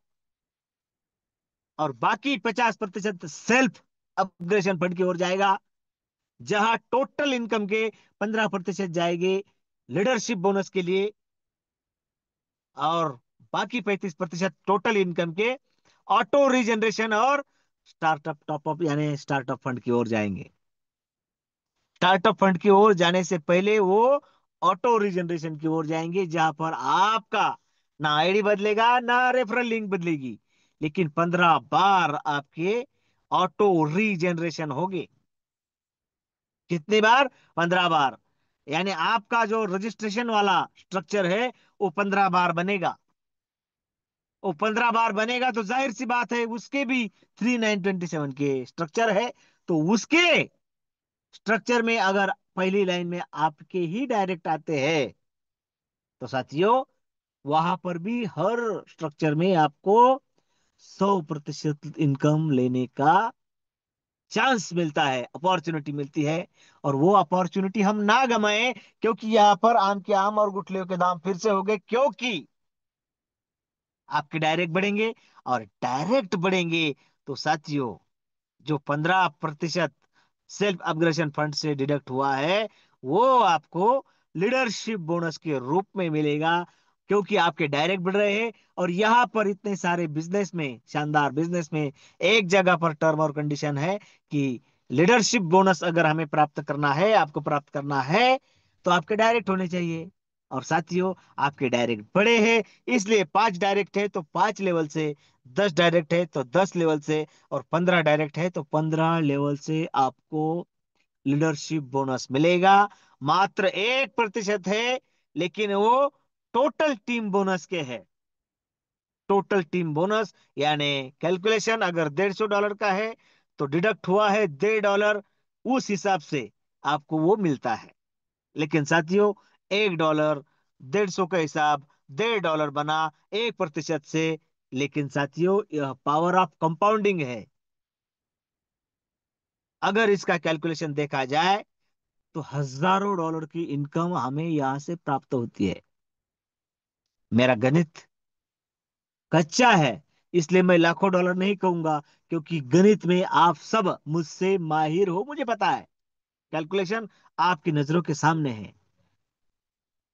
और बाकी 50% सेल्फ अपग्रेडेशन फंड की ओर जाएगा, जहां टोटल इनकम के 15% जाएंगे लीडरशिप बोनस के लिए, और बाकी 35% टोटल इनकम के ऑटो रीजनरेशन और स्टार्टअप टॉपअप यानी स्टार्टअप फंड की ओर जाएंगे। स्टार्टअप फंड की ओर जाने से पहले वो ऑटो रीजनरेशन की ओर जाएंगे, जहां पर आपका ना आईडी बदलेगा ना रेफरल लिंक बदलेगी, लेकिन 15 बार आपके ऑटो रीजनरेशन होंगे। कितनी बार? 15 बार। यानी आपका जो रजिस्ट्रेशन वाला स्ट्रक्चर है वो 15 बार बनेगा। वो 15 बार बनेगा तो जाहिर सी बात है उसके भी 3927 के स्ट्रक्चर है, तो उसके स्ट्रक्चर में अगर पहली लाइन में आपके ही डायरेक्ट आते हैं तो साथियों वहां पर भी हर स्ट्रक्चर में आपको 100% इनकम लेने का चांस मिलता है, अपॉर्चुनिटी मिलती है। और वो अपॉर्चुनिटी हम ना गमाएं, क्योंकि यहां पर आम के आम और गुठलियों के दाम फिर से हो गए, क्योंकि आपके डायरेक्ट बढ़ेंगे, और डायरेक्ट बढ़ेंगे तो साथियों जो 15% सेल्फ अपग्रेशन फंड से डिडक्ट हुआ है वो आपको लीडरशिप बोनस के रूप में मिलेगा, क्योंकि आपके डायरेक्ट बढ़ रहे हैं। और यहां पर इतने सारे बिजनेस में, शानदार बिजनेस में, एक जगह पर टर्म और कंडीशन है कि लीडरशिप बोनस अगर हमें प्राप्त करना है, आपको प्राप्त करना है, तो आपके डायरेक्ट होने चाहिए। और साथियों आपके डायरेक्ट बड़े हैं, इसलिए 5 डायरेक्ट है तो 5 लेवल से, 10 डायरेक्ट है तो 10 लेवल से, और 15 डायरेक्ट है तो 15 लेवल से आपको लीडरशिप बोनस मिलेगा। मात्र 1% है, लेकिन वो टोटल टीम बोनस के है। टोटल टीम बोनस यानी कैलकुलेशन अगर $150 का है तो डिडक्ट हुआ है $1.5, उस हिसाब से आपको वो मिलता है। लेकिन साथियों $1, 150 का हिसाब $1.5 बना 1% से। लेकिन साथियों यह पावर ऑफ कंपाउंडिंग है। अगर इसका कैलकुलेशन देखा जाए तो हजारों डॉलर की इनकम हमें यहां से प्राप्त होती है। मेरा गणित कच्चा है, इसलिए मैं लाखों डॉलर नहीं कहूंगा, क्योंकि गणित में आप सब मुझसे माहिर हो, मुझे पता है। कैलकुलेशन आपकी नजरों के सामने है।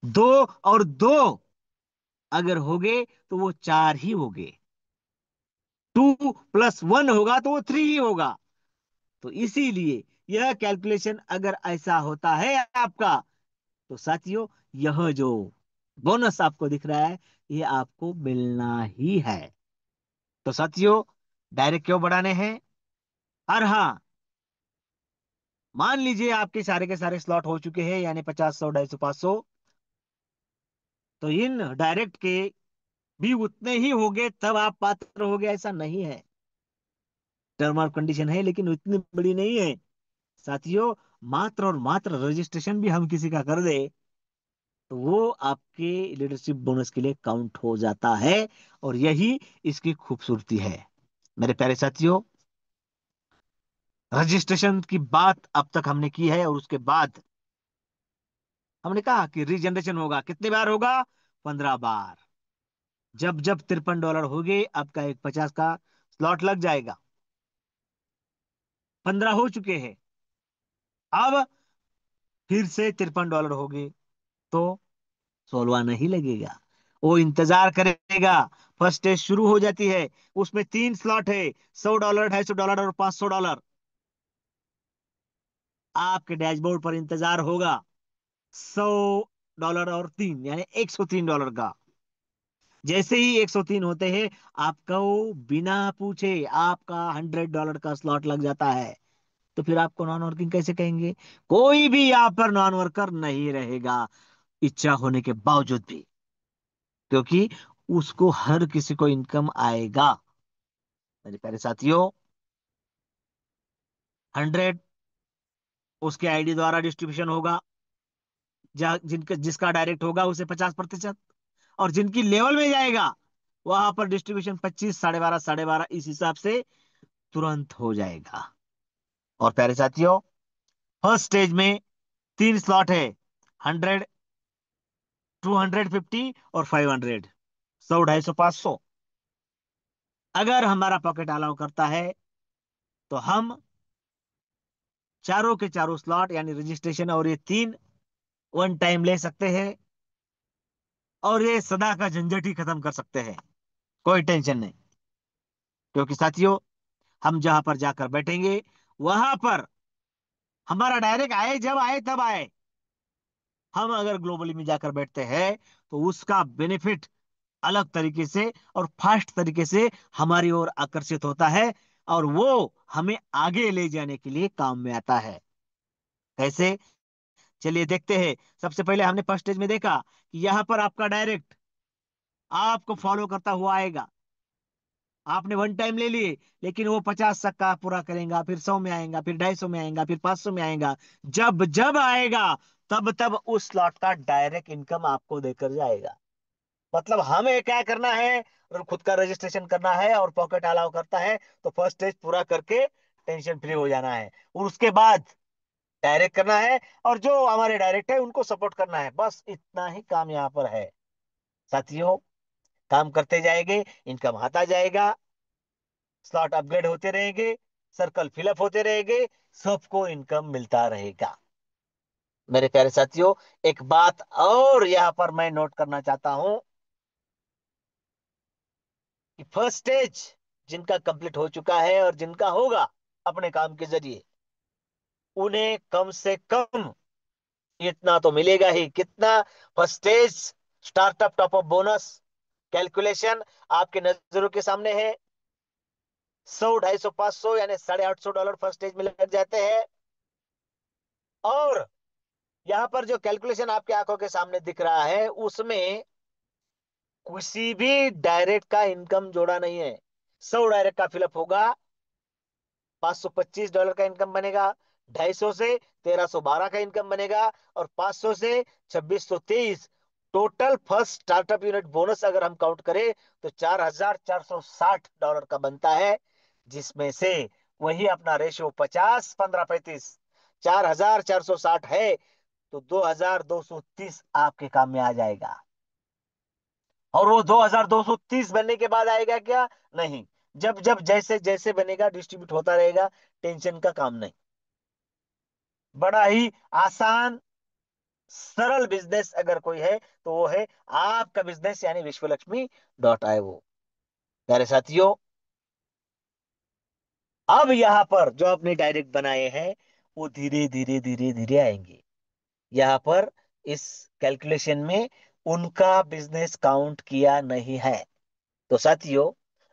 2 और 2 अगर होगे तो वो 4 ही होगे। 2 + 1 होगा तो वो 3 ही होगा। तो इसीलिए यह कैलकुलेशन अगर ऐसा होता है आपका, तो साथियों यह जो बोनस आपको दिख रहा है ये आपको मिलना ही है। तो साथियों डायरेक्ट क्यों बढ़ाने हैं? और हाँ, मान लीजिए आपके सारे के सारे स्लॉट हो चुके हैं, यानी 50, 100, 250, 500, तो इन डायरेक्ट के भी उतने ही होंगे तब आप पात्र होगे, ऐसा नहीं है। टर्म और कंडीशन है लेकिन उतनी बड़ी नहीं है साथियों। मात्र और मात्र रजिस्ट्रेशन भी हम किसी का कर दे तो वो आपके लीडरशिप बोनस के लिए काउंट हो जाता है। और यही इसकी खूबसूरती है मेरे प्यारे साथियों। रजिस्ट्रेशन की बात अब तक हमने की है, और उसके बाद हमने कहा कि रीजनरेशन होगा, कितनी बार होगा? 15 बार। जब जब $53 हो गए आपका एक 50 का स्लॉट लग जाएगा। 15 हो चुके हैं, अब फिर से $53 हो गए तो 16 नहीं लगेगा, वो इंतजार करेगा। फर्स्ट टेस्ट शुरू हो जाती है, उसमें 3 स्लॉट है, $100, $250 और $500। आपके डैशबोर्ड पर इंतजार होगा $100 और 3, यानी $103 का। जैसे ही 103 होते हैं आपको बिना पूछे आपका $100 का स्लॉट लग जाता है। तो फिर आपको नॉन वर्किंग कैसे कहेंगे? कोई भी यहाँ पर नॉन वर्कर नहीं रहेगा, इच्छा होने के बावजूद भी, क्योंकि उसको हर किसी को इनकम आएगा। मेरे प्यारे साथियों, 100 उसके आईडी द्वारा डिस्ट्रीब्यूशन होगा, जिनका जिसका डायरेक्ट होगा उसे 50%, और जिनकी लेवल में जाएगा वहां पर डिस्ट्रीब्यूशन 25, 12.5, 12.5 इस हिसाब से तुरंत हो जाएगा। और प्यारे साथियों, फर्स्ट स्टेज में 3 स्लॉट है, 100, 250 और 500, 100, 250, 500। अगर हमारा पॉकेट अलाउ करता है तो हम चारों के चारों स्लॉट यानी रजिस्ट्रेशन और ये 3 वन टाइम ले सकते हैं, और ये सदा का झंझट ही खत्म कर सकते हैं। कोई टेंशन नहीं, क्योंकि साथियों हम जहां पर जाकर बैठेंगे वहां पर हमारा डायरेक्ट आए, जब आए तब आए। हम अगर ग्लोबली में जाकर बैठते हैं तो उसका बेनिफिट अलग तरीके से और फास्ट तरीके से हमारी ओर आकर्षित होता है, और वो हमें आगे ले जाने के लिए काम में आता है। कैसे? चलिए देखते हैं। सबसे पहले हमने फर्स्ट स्टेज में देखा कि यहां पर आपका डायरेक्ट आपको फॉलो करता हुआ आएगा। आपने वन टाइम ले लिए, लेकिन वो 50 तक का पूरा करेगा, फिर 100 में आएगा, फिर 250 में आएगा, फिर 500 में आएगा। जब जब आएगा तब तब उस स्लॉट का डायरेक्ट इनकम आपको देकर जाएगा। मतलब हमें क्या करना है? और खुद का रजिस्ट्रेशन करना है और पॉकेट अलाउ करता है तो फर्स्ट स्टेज पूरा करके टेंशन फ्री हो जाना है, और उसके बाद डायरेक्ट करना है, और जो हमारे डायरेक्ट है उनको सपोर्ट करना है। बस इतना ही काम यहाँ पर है साथियों। काम करते जाएंगे, इनकम आता जाएगा, स्लॉट अपग्रेड होते रहेंगे, सर्कल फिलअप होते रहेंगे, सबको इनकम मिलता रहेगा। मेरे प्यारे साथियों, एक बात और यहां पर मैं नोट करना चाहता हूं कि फर्स्ट स्टेज जिनका कंप्लीट हो चुका है और जिनका होगा अपने काम के जरिए, उन्हें कम से कम इतना तो मिलेगा ही। कितना? First stage startup top up bonus calculation आपके नजरों के सामने है। 100, 250, 500 यानी $850 फर्स्ट स्टेज में लग जाते हैं। और यहाँ पर जो कैलकुलेशन आपके आंखों के सामने दिख रहा है उसमें किसी भी डायरेक्ट का इनकम जोड़ा नहीं है। 100 डायरेक्ट का फिलअप होगा, $525 का इनकम बनेगा, 250 से 1312 का इनकम बनेगा, और 500 से 2623। Total first startup unit bonus अगर हम काउंट करें तो $4460 का बनता है, जिसमें से वही अपना रेशियो 50, 15, 35, 4460 है, तो 2230 आपके काम में आ जाएगा। और वो 2230 बनने के बाद आएगा क्या? नहीं, जब जब जैसे जैसे बनेगा डिस्ट्रीब्यूट होता रहेगा, टेंशन का काम नहीं। बड़ा ही आसान सरल बिजनेस अगर कोई है तो वो है आपका बिजनेस, यानी विश्वलक्ष्मी .io। प्यारे साथियों, अब यहाँ पर जो आपने डायरेक्ट बनाए हैं वो धीरे धीरे धीरे धीरे आएंगे। यहाँ पर इस कैलकुलेशन में उनका बिजनेस काउंट किया नहीं है। तो साथियों,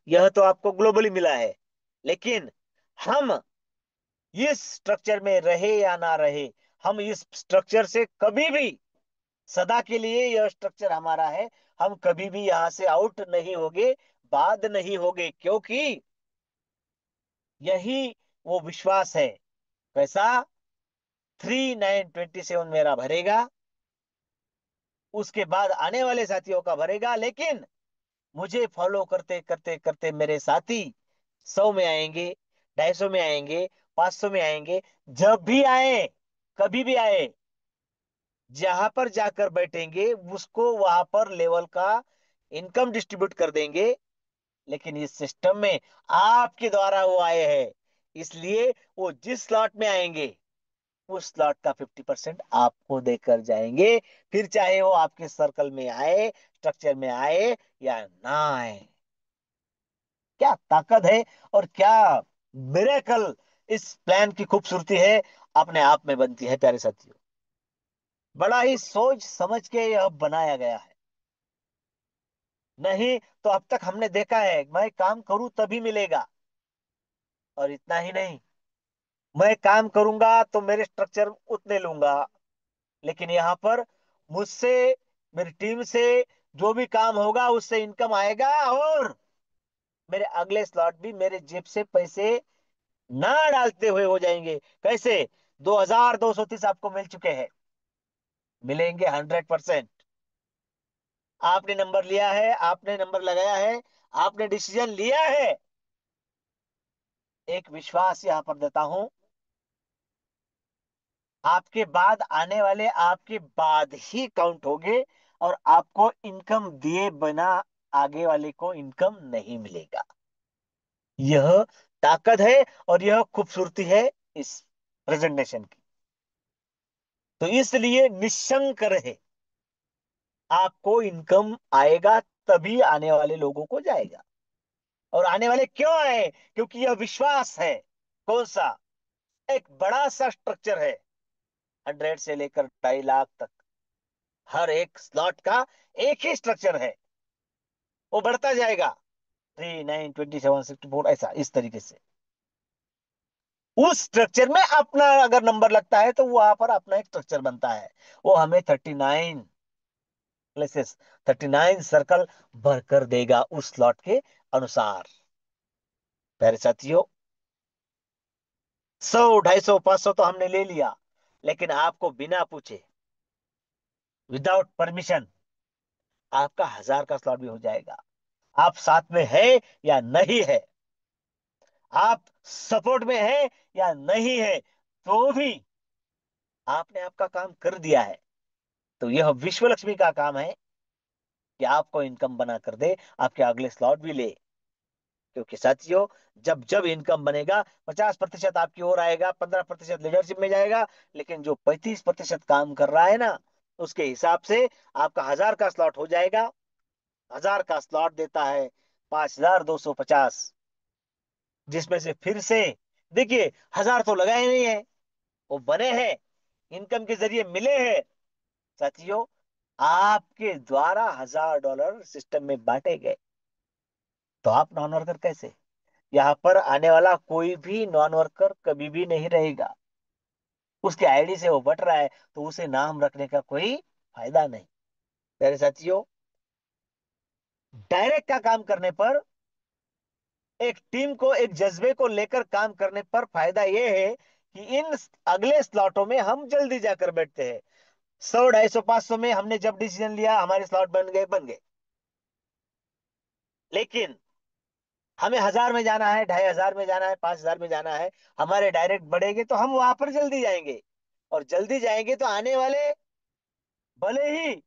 यह तो आपको ग्लोबली मिला है, लेकिन हम इस स्ट्रक्चर में रहे या ना रहे, हम इस स्ट्रक्चर से कभी भी, सदा के लिए यह स्ट्रक्चर हमारा है, हम कभी भी यहां से आउट नहीं होंगे, बाद नहीं होंगे, क्योंकि यही वो विश्वास है। पैसा 3927 मेरा भरेगा, उसके बाद आने वाले साथियों का भरेगा, लेकिन मुझे फॉलो करते करते करते मेरे साथी 100 में आएंगे, 250 में आएंगे, 500 में आएंगे। जब भी आए, कभी भी आए, जहां पर जाकर बैठेंगे उसको वहां पर लेवल का इनकम डिस्ट्रीब्यूट कर देंगे। लेकिन इस सिस्टम में आपके द्वारा वो आए हैं, इसलिए वो जिस स्लॉट में आएंगे उस स्लॉट का 50% आपको देकर जाएंगे, फिर चाहे वो आपके सर्कल में आए, स्ट्रक्चर में आए या ना आए। क्या ताकत है और क्या मिरेकल इस प्लान की खूबसूरती है, अपने आप में बनती है प्यारे साथियों। बड़ा ही सोच समझ के यह बनाया गया है। नहीं तो अब तक हमने देखा है, मैं काम करूं तभी मिलेगा, और इतना ही नहीं, मैं काम करूंगा तो मेरे स्ट्रक्चर उतने लूंगा। लेकिन यहाँ पर मुझसे, मेरी टीम से जो भी काम होगा उससे इनकम आएगा, और मेरे अगले स्लॉट भी मेरे जेब से पैसे ना डालते हुए हो जाएंगे। कैसे? 2230 आपको मिल चुके हैं, मिलेंगे 100%। आपने नंबर लिया है, आपने नंबर लगाया है, आपने डिसीजन लिया है। एक विश्वास यहां पर देता हूं, आपके बाद आने वाले आपके बाद ही काउंट होंगे, और आपको इनकम दिए बिना आगे वाले को इनकम नहीं मिलेगा। यह ताकत है और यह खूबसूरती है इस प्रेजेंटेशन की। तो इसलिए निशंक रहे, आपको इनकम आएगा तभी आने वाले लोगों को जाएगा। और आने वाले क्यों आए? क्योंकि यह विश्वास है। कौन सा? एक बड़ा सा स्ट्रक्चर है, 100 से लेकर 2.5 लाख तक, हर एक स्लॉट का एक ही स्ट्रक्चर है, वो बढ़ता जाएगा, 392764, ऐसा इस तरीके से। उस स्ट्रक्चर में अपना अगर नंबर लगता है तो वहां पर अपना एक स्ट्रक्चर बनता है, वो हमें 39 प्लेसेस, 39 सर्कल भरकर देगा उस स्लॉट के अनुसार। प्यारे साथियों, 100, 250, 500 तो हमने ले लिया, लेकिन आपको बिना पूछे, विदाउट परमिशन, आपका 1000 का स्लॉट भी हो जाएगा। आप साथ में है या नहीं है, आप सपोर्ट में है या नहीं है, तो भी आपने आपका काम कर दिया है। तो यह विश्व लक्ष्मी का काम है कि आपको इनकम बना कर दे, आपके अगले स्लॉट भी ले। क्योंकि साथियों, जब जब इनकम बनेगा, 50% आपकी ओर आएगा, 15% लीडरशिप में जाएगा, लेकिन जो 35% काम कर रहा है ना, उसके हिसाब से आपका 1000 का स्लॉट हो जाएगा। 1000 का स्लॉट देता है 5250, जिसमें से फिर से, देखिए, 1000 तो लगाए नहीं है, वो बने हैं, इनकम के जरिए मिले हैं। साथियों, आपके द्वारा $1000 सिस्टम में बांटे गए, तो आप नॉन वर्कर कैसे? यहाँ पर आने वाला कोई भी नॉन वर्कर कभी भी नहीं रहेगा। उसके आईडी से वो बट रहा है, तो उसे नाम रखने का कोई फायदा नहीं। मेरे साथियों, डायरेक्ट का काम करने पर, एक टीम को, एक जज्बे को लेकर काम करने पर फायदा यह है कि इन अगले स्लॉटों में हम जल्दी जाकर बैठते हैं। 100, 250, 500 में हमने जब डिसीजन लिया, हमारे स्लॉट बन गए, बन गए। लेकिन हमें 1000 में जाना है, 2500 में जाना है, 5000 में जाना है, हमारे डायरेक्ट बढ़ेंगे तो हम वहां पर जल्दी जाएंगे। और जल्दी जाएंगे तो आने वाले, भले ही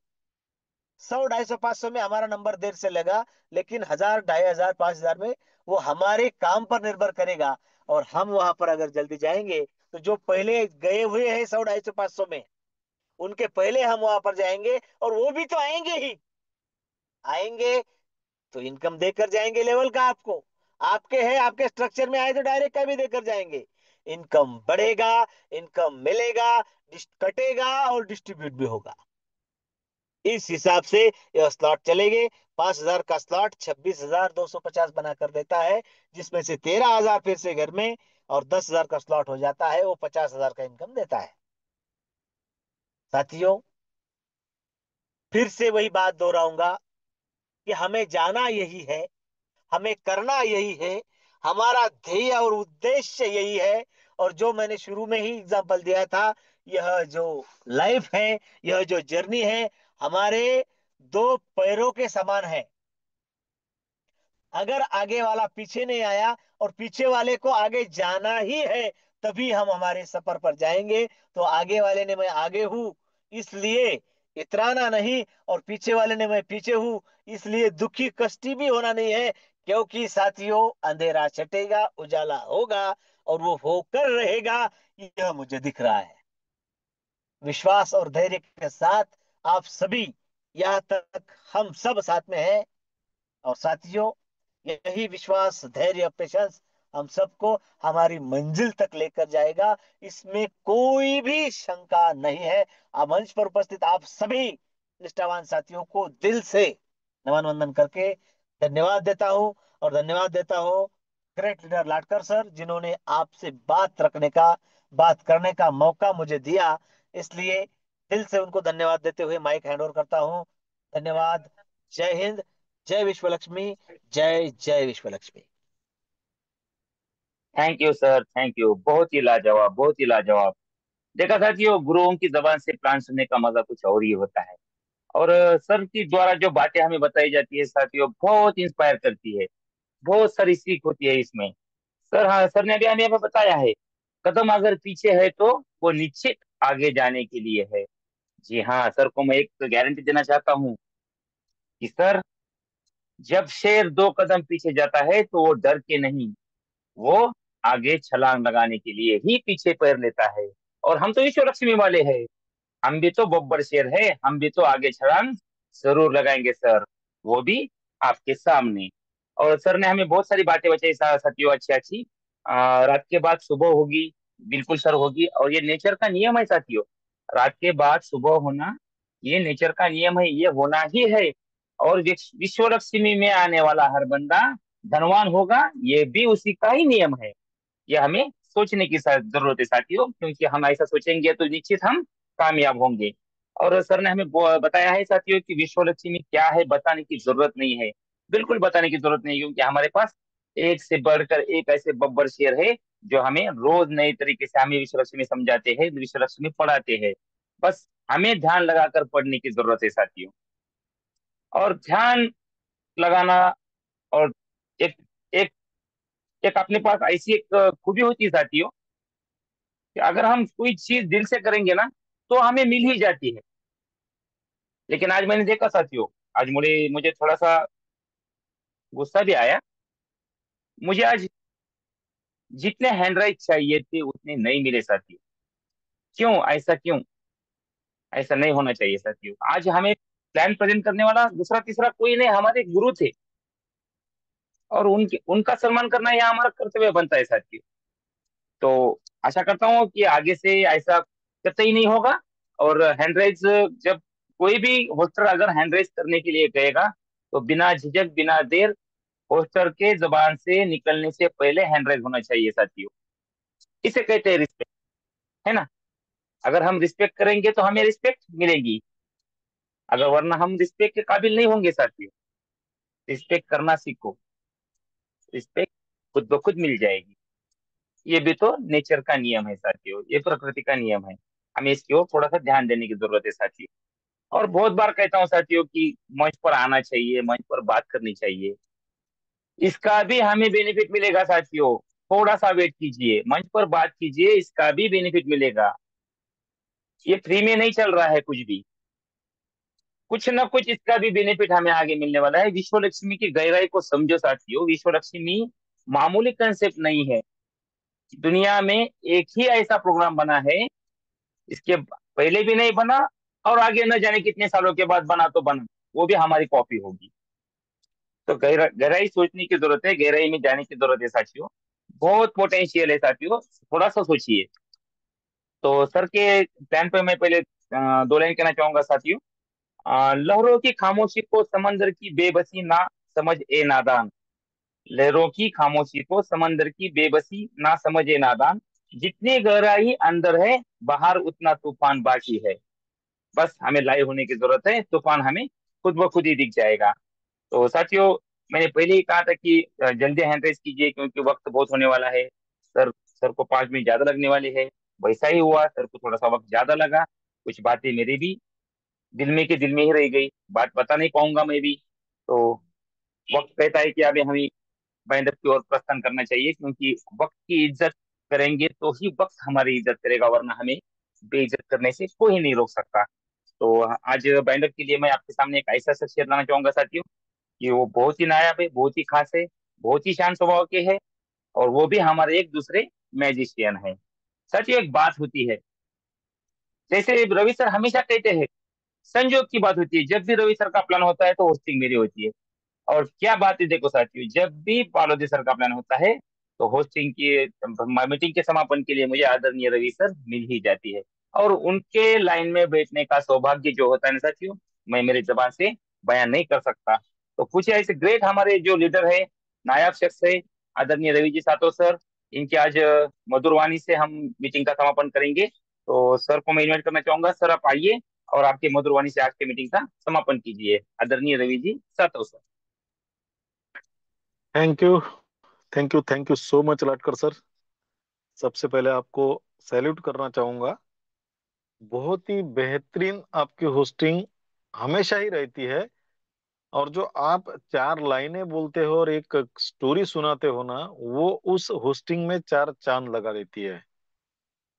100, 250, 500 में हमारा नंबर देर से लगा, लेकिन 1000, 2500, 5000 में वो हमारे काम पर निर्भर करेगा। और हम वहां पर अगर जल्दी जाएंगे, तो जो पहले गए हुए हैं 100, 250, 500 में, उनके पहले हम वहां पर जाएंगे, और वो भी तो आएंगे ही, आएंगे तो इनकम देकर जाएंगे लेवल का आपको। आपके हैं, आपके स्ट्रक्चर में आए तो डायरेक्ट का भी देकर जाएंगे। इनकम बढ़ेगा, इनकम मिलेगा, कटेगा और डिस्ट्रीब्यूट भी होगा। इस हिसाब से यह स्लॉट चलेंगे। 5,000 का स्लॉट 26,250 बना कर देता है, जिसमें से 13,000 फिर से घर में, और 10,000 का स्लॉट हो जाता है, वो 50,000 का इनकम देता है। साथियों, फिर से वही बात दोहराऊंगा कि हमें जाना यही है, हमें करना यही है, हमारा ध्येय और उद्देश्य यही है। और जो मैंने शुरू में ही एग्जांपल दिया था, यह जो लाइफ है, यह जो जर्नी है, हमारे दो पैरों के समान है। अगर आगे वाला पीछे नहीं आया और पीछे वाले को आगे जाना ही है, तभी हम हमारे सफर पर जाएंगे। तो आगे वाले ने मैं आगे हूं इसलिए इतराना नहीं, और पीछे वाले ने मैं पीछे हूं इसलिए दुखी कष्टी भी होना नहीं है। क्योंकि साथियों, अंधेरा छटेगा, उजाला होगा, और वो होकर रहेगा, यह मुझे दिख रहा है। विश्वास और धैर्य के साथ आप सभी, यहाँ तक हम सब साथ में हैं। और साथियों, यही विश्वास, धैर्य, पेशेंस हम सबको हमारी मंजिल तक लेकर जाएगा, इसमें कोई भी शंका नहीं है। आप मंच पर उपस्थित आप सभी निष्ठावान साथियों को दिल से नमन वंदन करके धन्यवाद देता हूं। और धन्यवाद देता हूं ग्रेट लीडर लाटकर सर, जिन्होंने आपसे बात रखने का, बात करने का मौका मुझे दिया। इसलिए दिल से उनको धन्यवाद देते हुए माइक हैंड ओवर करता हूं। धन्यवाद। जय हिंद। जय विश्व लक्ष्मी। जय जय विश्व Lakshmi. Thank you sir, thank you. बहुत ही लाजवाब, बहुत ही लाजवाब। देखा साथियों, गुरुओं की जबान से प्लान सुनने का मजा कुछ और ही होता है। और सर की द्वारा जो बातें हमें बताई जाती है साथियों, बहुत इंस्पायर करती है। बहुत सारी सीख होती है इसमें। सर, हाँ, सर ने अभी हमें बताया है, कदम अगर पीछे है तो वो निश्चित आगे जाने के लिए है। जी हाँ, सर को मैं एक गारंटी देना चाहता हूँ कि सर, जब शेर 2 कदम पीछे जाता है तो वो डर के नहीं, वो आगे छलांग लगाने के लिए ही पीछे पैर लेता है। और हम तो ईश्वर लक्ष्मी वाले हैं, हम भी तो बब्बर शेर है, हम भी तो आगे छलांग जरूर लगाएंगे सर, वो भी आपके सामने। और सर ने हमें बहुत सारी बातें बताई साथियों, अच्छी अच्छी। रात के बाद सुबह होगी, बिल्कुल सर होगी, और ये नेचर का नियम है साथियों। रात के बाद सुबह होना, ये नेचर का नियम है, ये होना ही है। और विश्व लक्ष्मी में आने वाला हर बंदा धनवान होगा, ये भी उसी का ही नियम है। ये हमें सोचने की जरूरत है साथियों, क्योंकि हम ऐसा सोचेंगे तो निश्चित हम कामयाब होंगे। और सर ने हमें बताया है साथियों कि विश्व लक्ष्मी क्या है, बताने की जरूरत नहीं है। बिल्कुल बताने की जरूरत नहीं है, क्योंकि हमारे पास एक से बढ़कर एक ऐसे बब्बर शेर है, जो हमें रोज नए तरीके से हमें विश्व लक्ष्मी समझाते हैं, विश्व लक्ष्मी पढ़ाते हैं। बस हमें ध्यान लगाकर पढ़ने की जरूरत है साथियों। और ध्यान लगाना, और एक एक एक अपने पास ऐसी एक खूबी होती है साथियों, कि अगर हम कोई चीज दिल से करेंगे ना, तो हमें मिल ही जाती है। लेकिन आज मैंने देखा साथियों, आज मुझे मुझे थोड़ा सा गुस्सा भी आया। मुझे आज जितने हैंडराइट चाहिए थे उतने नहीं मिले साथियों। क्यों ऐसा, क्यों ऐसा नहीं होना चाहिए साथियों। आज हमें प्लान प्रेजेंट करने वाला दूसरा तीसरा कोई नहीं, हमारे गुरु थे। और उनके उनका सम्मान करना यह हमारा कर्तव्य बनता है साथियों। तो आशा करता हूँ कि आगे से ऐसा कतई नहीं होगा। और हैंडराइज, जब कोई भी होस्टर अगर हैंडराइज करने के लिए कहेगा, तो बिना झिझक बिना देर होस्टर के जबान से निकलने से पहले हैंडराइज होना चाहिए साथियों। इसे कहते हैं रिस्पेक्ट, है ना। अगर हम रिस्पेक्ट करेंगे तो हमें रिस्पेक्ट मिलेगी, अगर वरना हम रिस्पेक्ट के काबिल नहीं होंगे साथियों। रिस्पेक्ट करना सीखो, रिस्पेक्ट खुद ब खुद मिल जाएगी। ये भी तो नेचर का नियम है साथियों, ये प्रकृति का नियम है। हमें इसकी ओर थोड़ा सा ध्यान देने की जरूरत है साथियों। और बहुत बार कहता हूँ साथियों कि मंच पर आना चाहिए, मंच पर बात करनी चाहिए। इसका भी हमें बेनिफिट मिलेगा साथियों। थोड़ा सा वेट कीजिए, मंच पर बात कीजिए, इसका भी बेनिफिट मिलेगा। ये फ्री में नहीं चल रहा है कुछ भी, कुछ ना कुछ इसका भी बेनिफिट हमें आगे मिलने वाला है। विश्व लक्ष्मी की गहराई को समझो साथियों, विश्व लक्ष्मी मामूली कंसेप्ट नहीं है। दुनिया में एक ही ऐसा प्रोग्राम बना है, इसके पहले भी नहीं बना, और आगे न जाने कितने सालों के बाद बना तो बना, वो भी हमारी कॉपी होगी। तो गहराई सोचने की जरूरत है, गहराई में जाने की जरूरत है साथियों। बहुत पोटेंशियल है साथियों, थोड़ा सा सोचिए। तो सर के प्लान पे मैं पहले दो लाइन कहना चाहूंगा साथियों। लहरों की खामोशी को समंदर की बेबसी ना समझ ए नादान। लहरों की खामोशी को समंदर की बेबसी ना समझे नादान। जितनी गहराई अंदर है, बाहर उतना तूफान बाकी है। बस हमें लाइव होने की जरूरत है, तूफान हमें खुद ब खुद ही दिख जाएगा। तो साथियों, मैंने पहले ही कहा था कि जल्दी हैंड रेस कीजिए, क्योंकि वक्त बहुत होने वाला है। सर को 5 मिनट ज्यादा लगने वाले हैं। वैसा ही हुआ, सर को थोड़ा सा वक्त ज्यादा लगा। कुछ बातें मेरी भी दिल में ही रह गई, बात बता नहीं पाऊंगा मैं भी। तो वक्त कहता है कि अभी हमें बाइंडअप की ओर प्रस्थान करना चाहिए, क्योंकि वक्त की इज्जत करेंगे तो ही वक्त हमारी इज्जत करेगा, वरना हमें बेइज्जत करने से कोई नहीं रोक सकता। तो आज बाइंडअप के लिए मैं आपके सामने एक ऐसा शख्सियत लाना चाहूंगा साथियों, कि वो बहुत ही नायाब है, बहुत ही खास है, बहुत ही शांत स्वभाव के है। और वो भी हमारे एक दूसरे मैजिशियन है। साथियों, एक बात होती है, जैसे रवि सर हमेशा कहते हैं, संजोग की बात होती है। जब भी रवि सर का प्लान होता है तो होस्टिंग मेरी होती है। और क्या बात है, देखो साथियों, जब भी पालोदी सर का प्लान होता है तो होस्टिंग की मीटिंग के समापन के लिए मुझे आदरणीय रवि सर मिल ही जाती है। और उनके लाइन में बैठने का सौभाग्य जो होता है ना साथियों, मैं मेरी जबान से बयान नहीं कर सकता। तो कुछ ऐसे ग्रेट हमारे जो लीडर है, नायाब शख्स है, आदरणीय रवि जी सातो सर। इनके आज मधुर वाणी से हम मीटिंग का समापन करेंगे। तो सर को मैं इन्वाइट करना चाहूंगा, सर आप आइए और आपके मधुर वाणी से आज की मीटिंग का समापन कीजिए, आदरणीय रवि जी सातो sir. Thank you, thank you, thank you so much Latkar sir. सबसे पहले आपको सैल्यूट करना चाहूंगा। बहुत ही बेहतरीन आपकी होस्टिंग हमेशा ही रहती है। और जो आप चार लाइनें बोलते हो और एक स्टोरी सुनाते हो ना, वो उस होस्टिंग में चार चांद लगा देती है।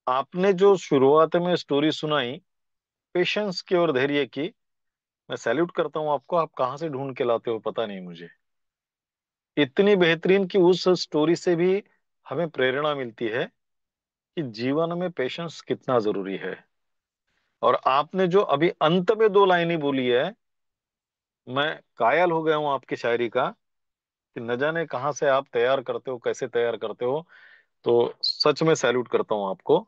आपने जो शुरुआत में स्टोरी सुनाई, पेशेंस की और धैर्य की, मैं सैल्यूट करता हूँ आपको। आप कहाँ से ढूंढ के लाते हो पता नहीं मुझे। इतनी बेहतरीन कि उस स्टोरी से भी हमें प्रेरणा मिलती है कि जीवन में पेशेंस कितना जरूरी है। और आपने जो अभी अंत में दो लाइनें बोली है, मैं कायल हो गया हूं आपकी शायरी का, कि न जाने कहाँ से आप तैयार करते हो, कैसे तैयार करते हो। तो सच में सैल्यूट करता हूं आपको।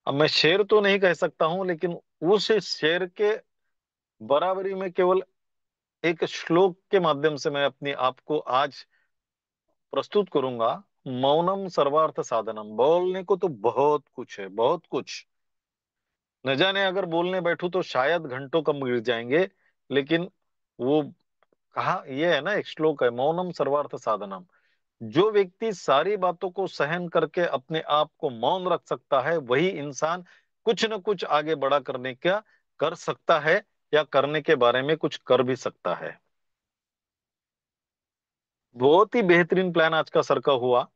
अब मैं शेर तो नहीं कह सकता हूं, लेकिन उस शेर के बराबरी में केवल एक श्लोक के माध्यम से मैं अपनी आपको आज प्रस्तुत करूंगा। मौनम सर्वार्थ साधनम। बोलने को तो बहुत कुछ है, बहुत कुछ। न जाने अगर बोलने बैठूं तो शायद घंटों कम गिर जाएंगे। लेकिन वो कहा, ये है ना, एक श्लोक है, मौनम सर्वार्थ साधनम। जो व्यक्ति सारी बातों को सहन करके अपने आप को मौन रख सकता है, वही इंसान कुछ न कुछ आगे बड़ा करने का कर सकता है, या करने के बारे में कुछ कर भी सकता है। बहुत ही बेहतरीन प्लान आज का सर का हुआ।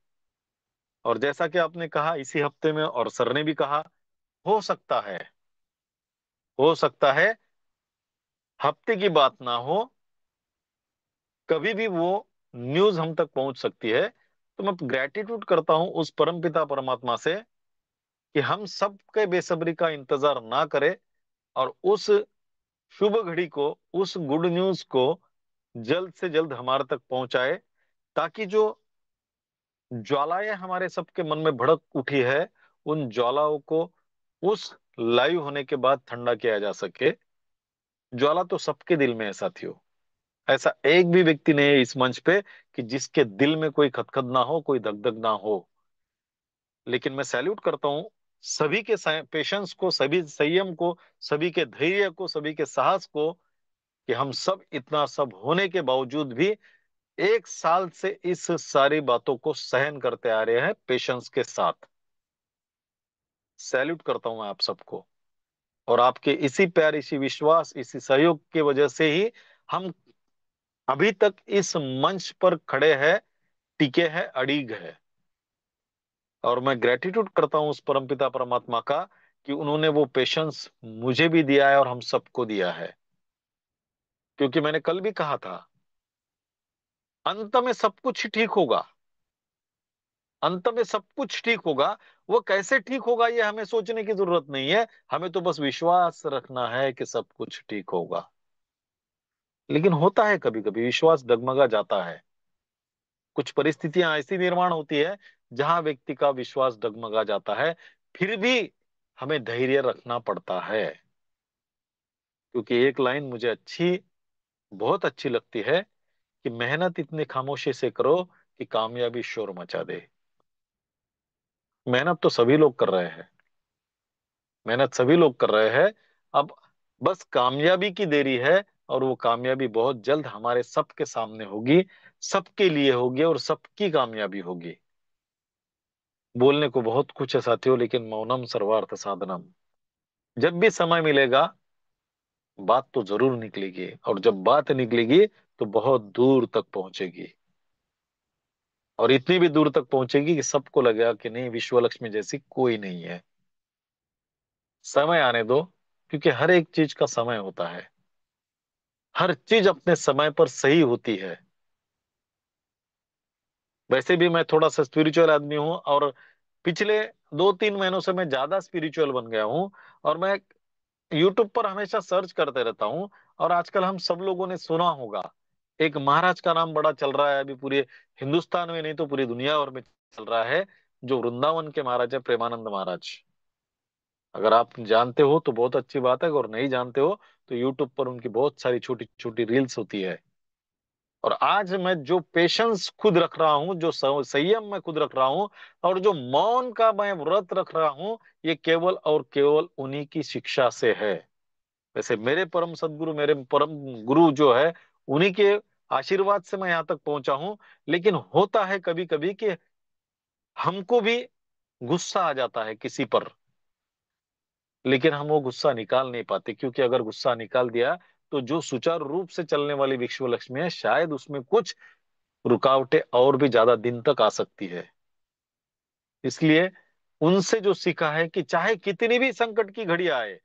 और जैसा कि आपने कहा इसी हफ्ते में, और सर ने भी कहा, हो सकता है, हो सकता है हफ्ते की बात ना हो, कभी भी वो न्यूज हम तक पहुंच सकती है। तो मैं ग्रेटिट्यूड करता हूं उस परमपिता परमात्मा से कि हम सबके बेसब्री का इंतजार ना करें, और उस शुभ घड़ी को, उस गुड न्यूज को जल्द से जल्द हमारे तक पहुंचाए, ताकि जो ज्वालाएं हमारे सबके मन में भड़क उठी है, उन ज्वालाओं को उस लाइव होने के बाद ठंडा किया जा सके। ज्वाला तो सबके दिल में है साथियों। ऐसा एक भी व्यक्ति नहीं है इस मंच पे कि जिसके दिल में कोई खदखद ना हो, कोई दगदग ना हो। लेकिन मैं सैल्यूट करता हूं सभी के पेशेंस को, सभी संयम को, सभी के धैर्य को, सभी के साहस को, कि हम सब इतना सब होने के बावजूद भी 1 साल से इस सारी बातों को सहन करते आ रहे हैं पेशेंस के साथ। सैल्यूट करता हूं मैं आप सबको। और आपके इसी प्यार, इसी विश्वास, इसी सहयोग की वजह से ही हम अभी तक इस मंच पर खड़े हैं, टिके हैं, अड़िग है। और मैं ग्रेटिट्यूड करता हूं उस परमपिता परमात्मा का कि उन्होंने वो पेशेंस मुझे भी दिया है और हम सबको दिया है। क्योंकि मैंने कल भी कहा था, अंत में सब कुछ ठीक होगा। अंत में सब कुछ ठीक होगा। वो कैसे ठीक होगा ये हमें सोचने की जरूरत नहीं है, हमें तो बस विश्वास रखना है कि सब कुछ ठीक होगा। लेकिन होता है कभी कभी विश्वास डगमगा जाता है। कुछ परिस्थितियां ऐसी निर्माण होती है जहां व्यक्ति का विश्वास डगमगा जाता है, फिर भी हमें धैर्य रखना पड़ता है। क्योंकि एक लाइन मुझे बहुत अच्छी लगती है कि मेहनत इतनी खामोशी से करो कि कामयाबी शोर मचा दे। मेहनत तो सभी लोग कर रहे हैं, मेहनत सभी लोग कर रहे हैं। अब बस कामयाबी की देरी है, और वो कामयाबी बहुत जल्द हमारे सबके सामने होगी, सबके लिए होगी और सबकी कामयाबी होगी। बोलने को बहुत कुछ है साथियों, लेकिन मौनम सर्वार्थ साधनम। जब भी समय मिलेगा बात तो जरूर निकलेगी, और जब बात निकलेगी तो बहुत दूर तक पहुंचेगी, और इतनी भी दूर तक पहुंचेगी कि सबको लगेगा कि नहीं, विश्व लक्ष्मी जैसी कोई नहीं है। समय आने दो, क्योंकि हर एक चीज का समय होता है, हर चीज अपने समय पर सही होती है। वैसे भी मैं थोड़ा सा स्पिरिचुअल आदमी हूँ, और पिछले 2-3 महीनों से मैं ज्यादा स्पिरिचुअल बन गया हूँ। और मैं यूट्यूब पर हमेशा सर्च करते रहता हूँ। और आजकल हम सब लोगों ने सुना होगा, एक महाराज का नाम बड़ा चल रहा है अभी पूरे हिंदुस्तान में नहीं तो पूरी दुनिया भर में चल रहा है, जो वृंदावन के महाराज है, प्रेमानंद महाराज। अगर आप जानते हो तो बहुत अच्छी बात है, अगर नहीं जानते हो तो यूट्यूब पर उनकी बहुत सारी छोटी छोटी रील्स होती है। और आज मैं जो पेशेंस खुद रख रहा हूँ, जो संयम मैं खुद रख रहा हूँ, और जो मौन का मैं व्रत रख रहा हूँ, ये केवल और केवल उन्हीं की शिक्षा से है। वैसे मेरे परम सदगुरु, मेरे परम गुरु जो है, उन्हीं के आशीर्वाद से मैं यहाँ तक पहुंचा हूं। लेकिन होता है कभी कभी कि हमको भी गुस्सा आ जाता है किसी पर, लेकिन हम वो गुस्सा निकाल नहीं पाते, क्योंकि अगर गुस्सा निकाल दिया तो जो सुचारू रूप से चलने वाली विश्व लक्ष्मी है, शायद उसमें कुछ रुकावटें और भी ज्यादा दिन तक आ सकती है। इसलिए उनसे जो सीखा है कि चाहे कितनी भी संकट की घड़ी आए,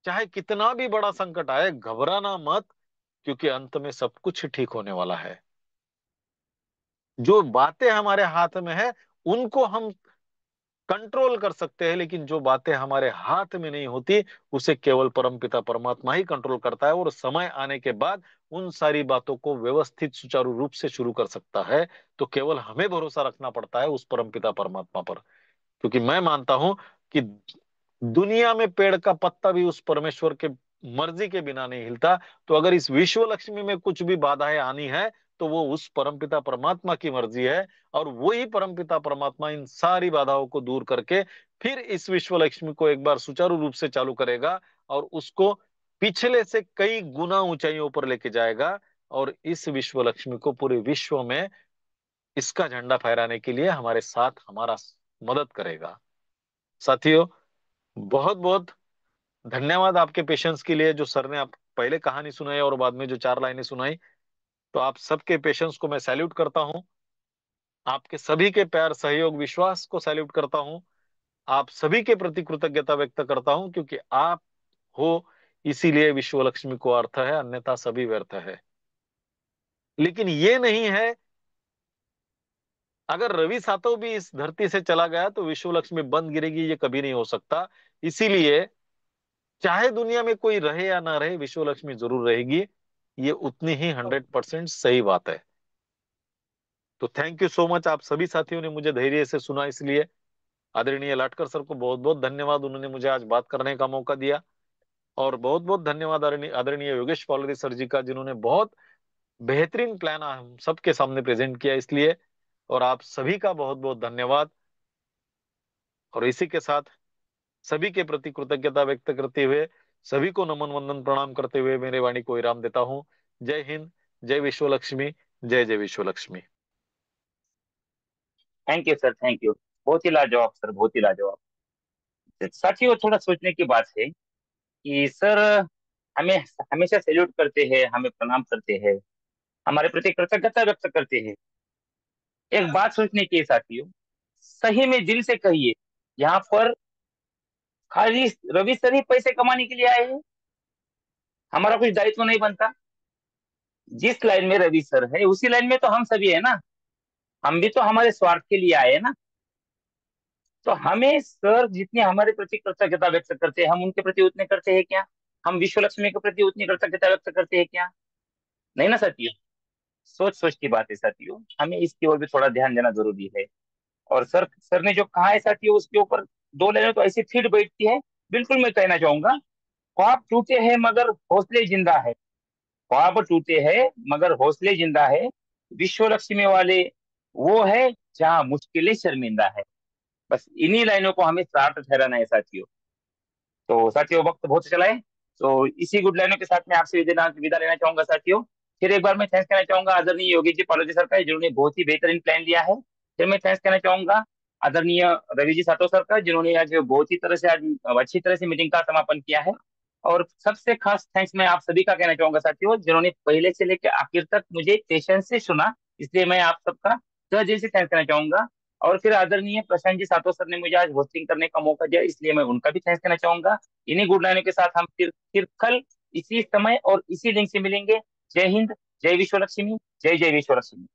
चाहे कितना भी बड़ा संकट आए, घबराना मत, क्योंकि अंत में सब कुछ ठीक होने वाला है। जो बातें हमारे हाथ में है उनको हम कंट्रोल कर सकते हैं, लेकिन जो बातें हमारे हाथ में नहीं होती उसे केवल परमपिता परमात्मा ही कंट्रोल करता है, और समय आने के बाद उन सारी बातों को व्यवस्थित सुचारू रूप से शुरू कर सकता है। तो केवल हमें भरोसा रखना पड़ता है उस परमपिता परमात्मा पर। क्योंकि मैं मानता हूं कि दुनिया में पेड़ का पत्ता भी उस परमेश्वर के मर्जी के बिना नहीं हिलता। तो अगर इस विश्व लक्ष्मी में कुछ भी बाधाएं आनी है, तो वो उस परमपिता परमात्मा की मर्जी है। और वही परमपिता परमात्मा इन सारी बाधाओं को दूर करके फिर इस विश्व लक्ष्मी को एक बार सुचारू रूप से चालू करेगा, और उसको पिछले से कई गुना ऊंचाइयों पर लेके जाएगा, और इस विश्व लक्ष्मी को पूरे विश्व में इसका झंडा फहराने के लिए हमारे साथ हमारा मदद करेगा। साथियों, बहुत बहुत धन्यवाद आपके पेशेंस के लिए, जो सर ने आप पहले कहानी सुनाई और बाद में जो 4 लाइनें सुनाई। तो आप सबके पेशेंस को मैं सैल्यूट करता हूं, आपके सभी के प्यार सहयोग विश्वास को सैल्यूट करता हूं, आप सभी के प्रति कृतज्ञता व्यक्त करता हूं, क्योंकि आप हो, इसीलिए विश्व लक्ष्मी को अर्थ है, अन्यथा सभी व्यर्थ है। लेकिन ये नहीं है, अगर रवि सातव भी इस धरती से चला गया तो विश्व लक्ष्मी बंद गिरेगी, ये कभी नहीं हो सकता। इसीलिए चाहे दुनिया में कोई रहे या ना रहे, विश्व लक्ष्मी जरूर रहेगी। ये उतनी ही 100% सही बात है। तो थैंक यू सो मच, आप सभी साथियों ने मुझे धैर्य से सुना, इसलिए आदरणीय लाटकर सर को बहुत बहुत धन्यवाद, उन्होंने मुझे आज बात करने का मौका दिया। और बहुत बहुत धन्यवाद आदरणीय आदरणीय योगेश पॉलरी सर जी का, जिन्होंने बहुत बेहतरीन प्लान हम सबके सामने प्रेजेंट किया, इसलिए। और आप सभी का बहुत बहुत धन्यवाद। और इसी के साथ सभी के प्रति कृतज्ञता व्यक्त करते हुए, सभी को नमन वंदन प्रणाम करते हुए मेरे वाणी को विराम देता हूँ। जय हिंद, जय विश्व लक्ष्मी, जय जय विश्व Lakshmi. Thank you sir, thank you. बहुत ही लाजवाब सर, बहुत ही लाजवाब। साथियों, थोड़ा सोचने की बात है कि सर हमें हमेशा सैल्यूट करते हैं, हमें प्रणाम करते हैं, हमारे प्रति कृतज्ञता व्यक्त करते हैं। एक बात सोचने की है साथियों, सही में दिल से कहिए, यहाँ पर खाली रवि सर ही पैसे कमाने के लिए आए हैं? हमारा कुछ दायित्व नहीं बनता? जिस लाइन में रवि सर है उसी लाइन में तो हम सभी है ना। हम भी तो हमारे स्वार्थ के लिए आए हैं ना। तो हमें सर जितने हमारे प्रति कृतज्ञता व्यक्त करते हैं, हम उनके प्रति उतने करते हैं क्या? हम विश्व लक्ष्मी के प्रति उतनी कृतज्ञता व्यक्त करते हैं क्या? नहीं ना साथियों? सोच सोच की बात है साथियों, हमें इसकी ओर भी थोड़ा ध्यान देना जरूरी है। और सर ने जो कहा है साथियों, उसके ऊपर दो लाइनें तो ऐसी फिट बैठती है। बिल्कुल मैं कहना चाहूंगा, ख्वाब टूटे हैं मगर हौसले जिंदा है। ख्वाब टूटे हैं मगर हौसले जिंदा है। विश्व लक्ष्मी वाले वो है जहाँ मुश्किलें शर्मिंदा है। बस इन्हीं लाइनों को हमें सार्थ ठहराना है साथियों। तो साथियों, वक्त बहुत चला है, तो इसी गुड लाइनों के साथ मैं आपसे विदा लेना चाहूंगा साथियों। फिर एक बार मैं थैंक्स कहना चाहूंगा आदरणीय योगी जी पालोजी सर का, जिन्होंने बहुत ही बेहतरीन प्लान दिया है। फिर मैं थैंक्स कहना चाहूंगा आदरणीय रवि जी सातो सर का, जिन्होंने आज बहुत ही तरह से आज अच्छी तरह से मीटिंग का समापन किया है। और सबसे खास थैंक्स मैं आप सभी का कहना चाहूंगा साथियों, जिन्होंने पहले से लेकर आखिर तक मुझे पेशेंस से सुना। इसलिए मैं आप सबका तहे दिल से थैंक्स करना चाहूंगा। और फिर आदरणीय प्रशांत जी सातो सर ने मुझे आज होस्टिंग करने का मौका दिया, इसलिए मैं उनका भी थैंक्स करना चाहूंगा। इन्हीं गुड लाइनों के साथ हम फिर कल इसी समय और इसी लिंक से मिलेंगे। जय हिंद, जय विश्व लक्ष्मी, जय जय विश्व लक्ष्मी।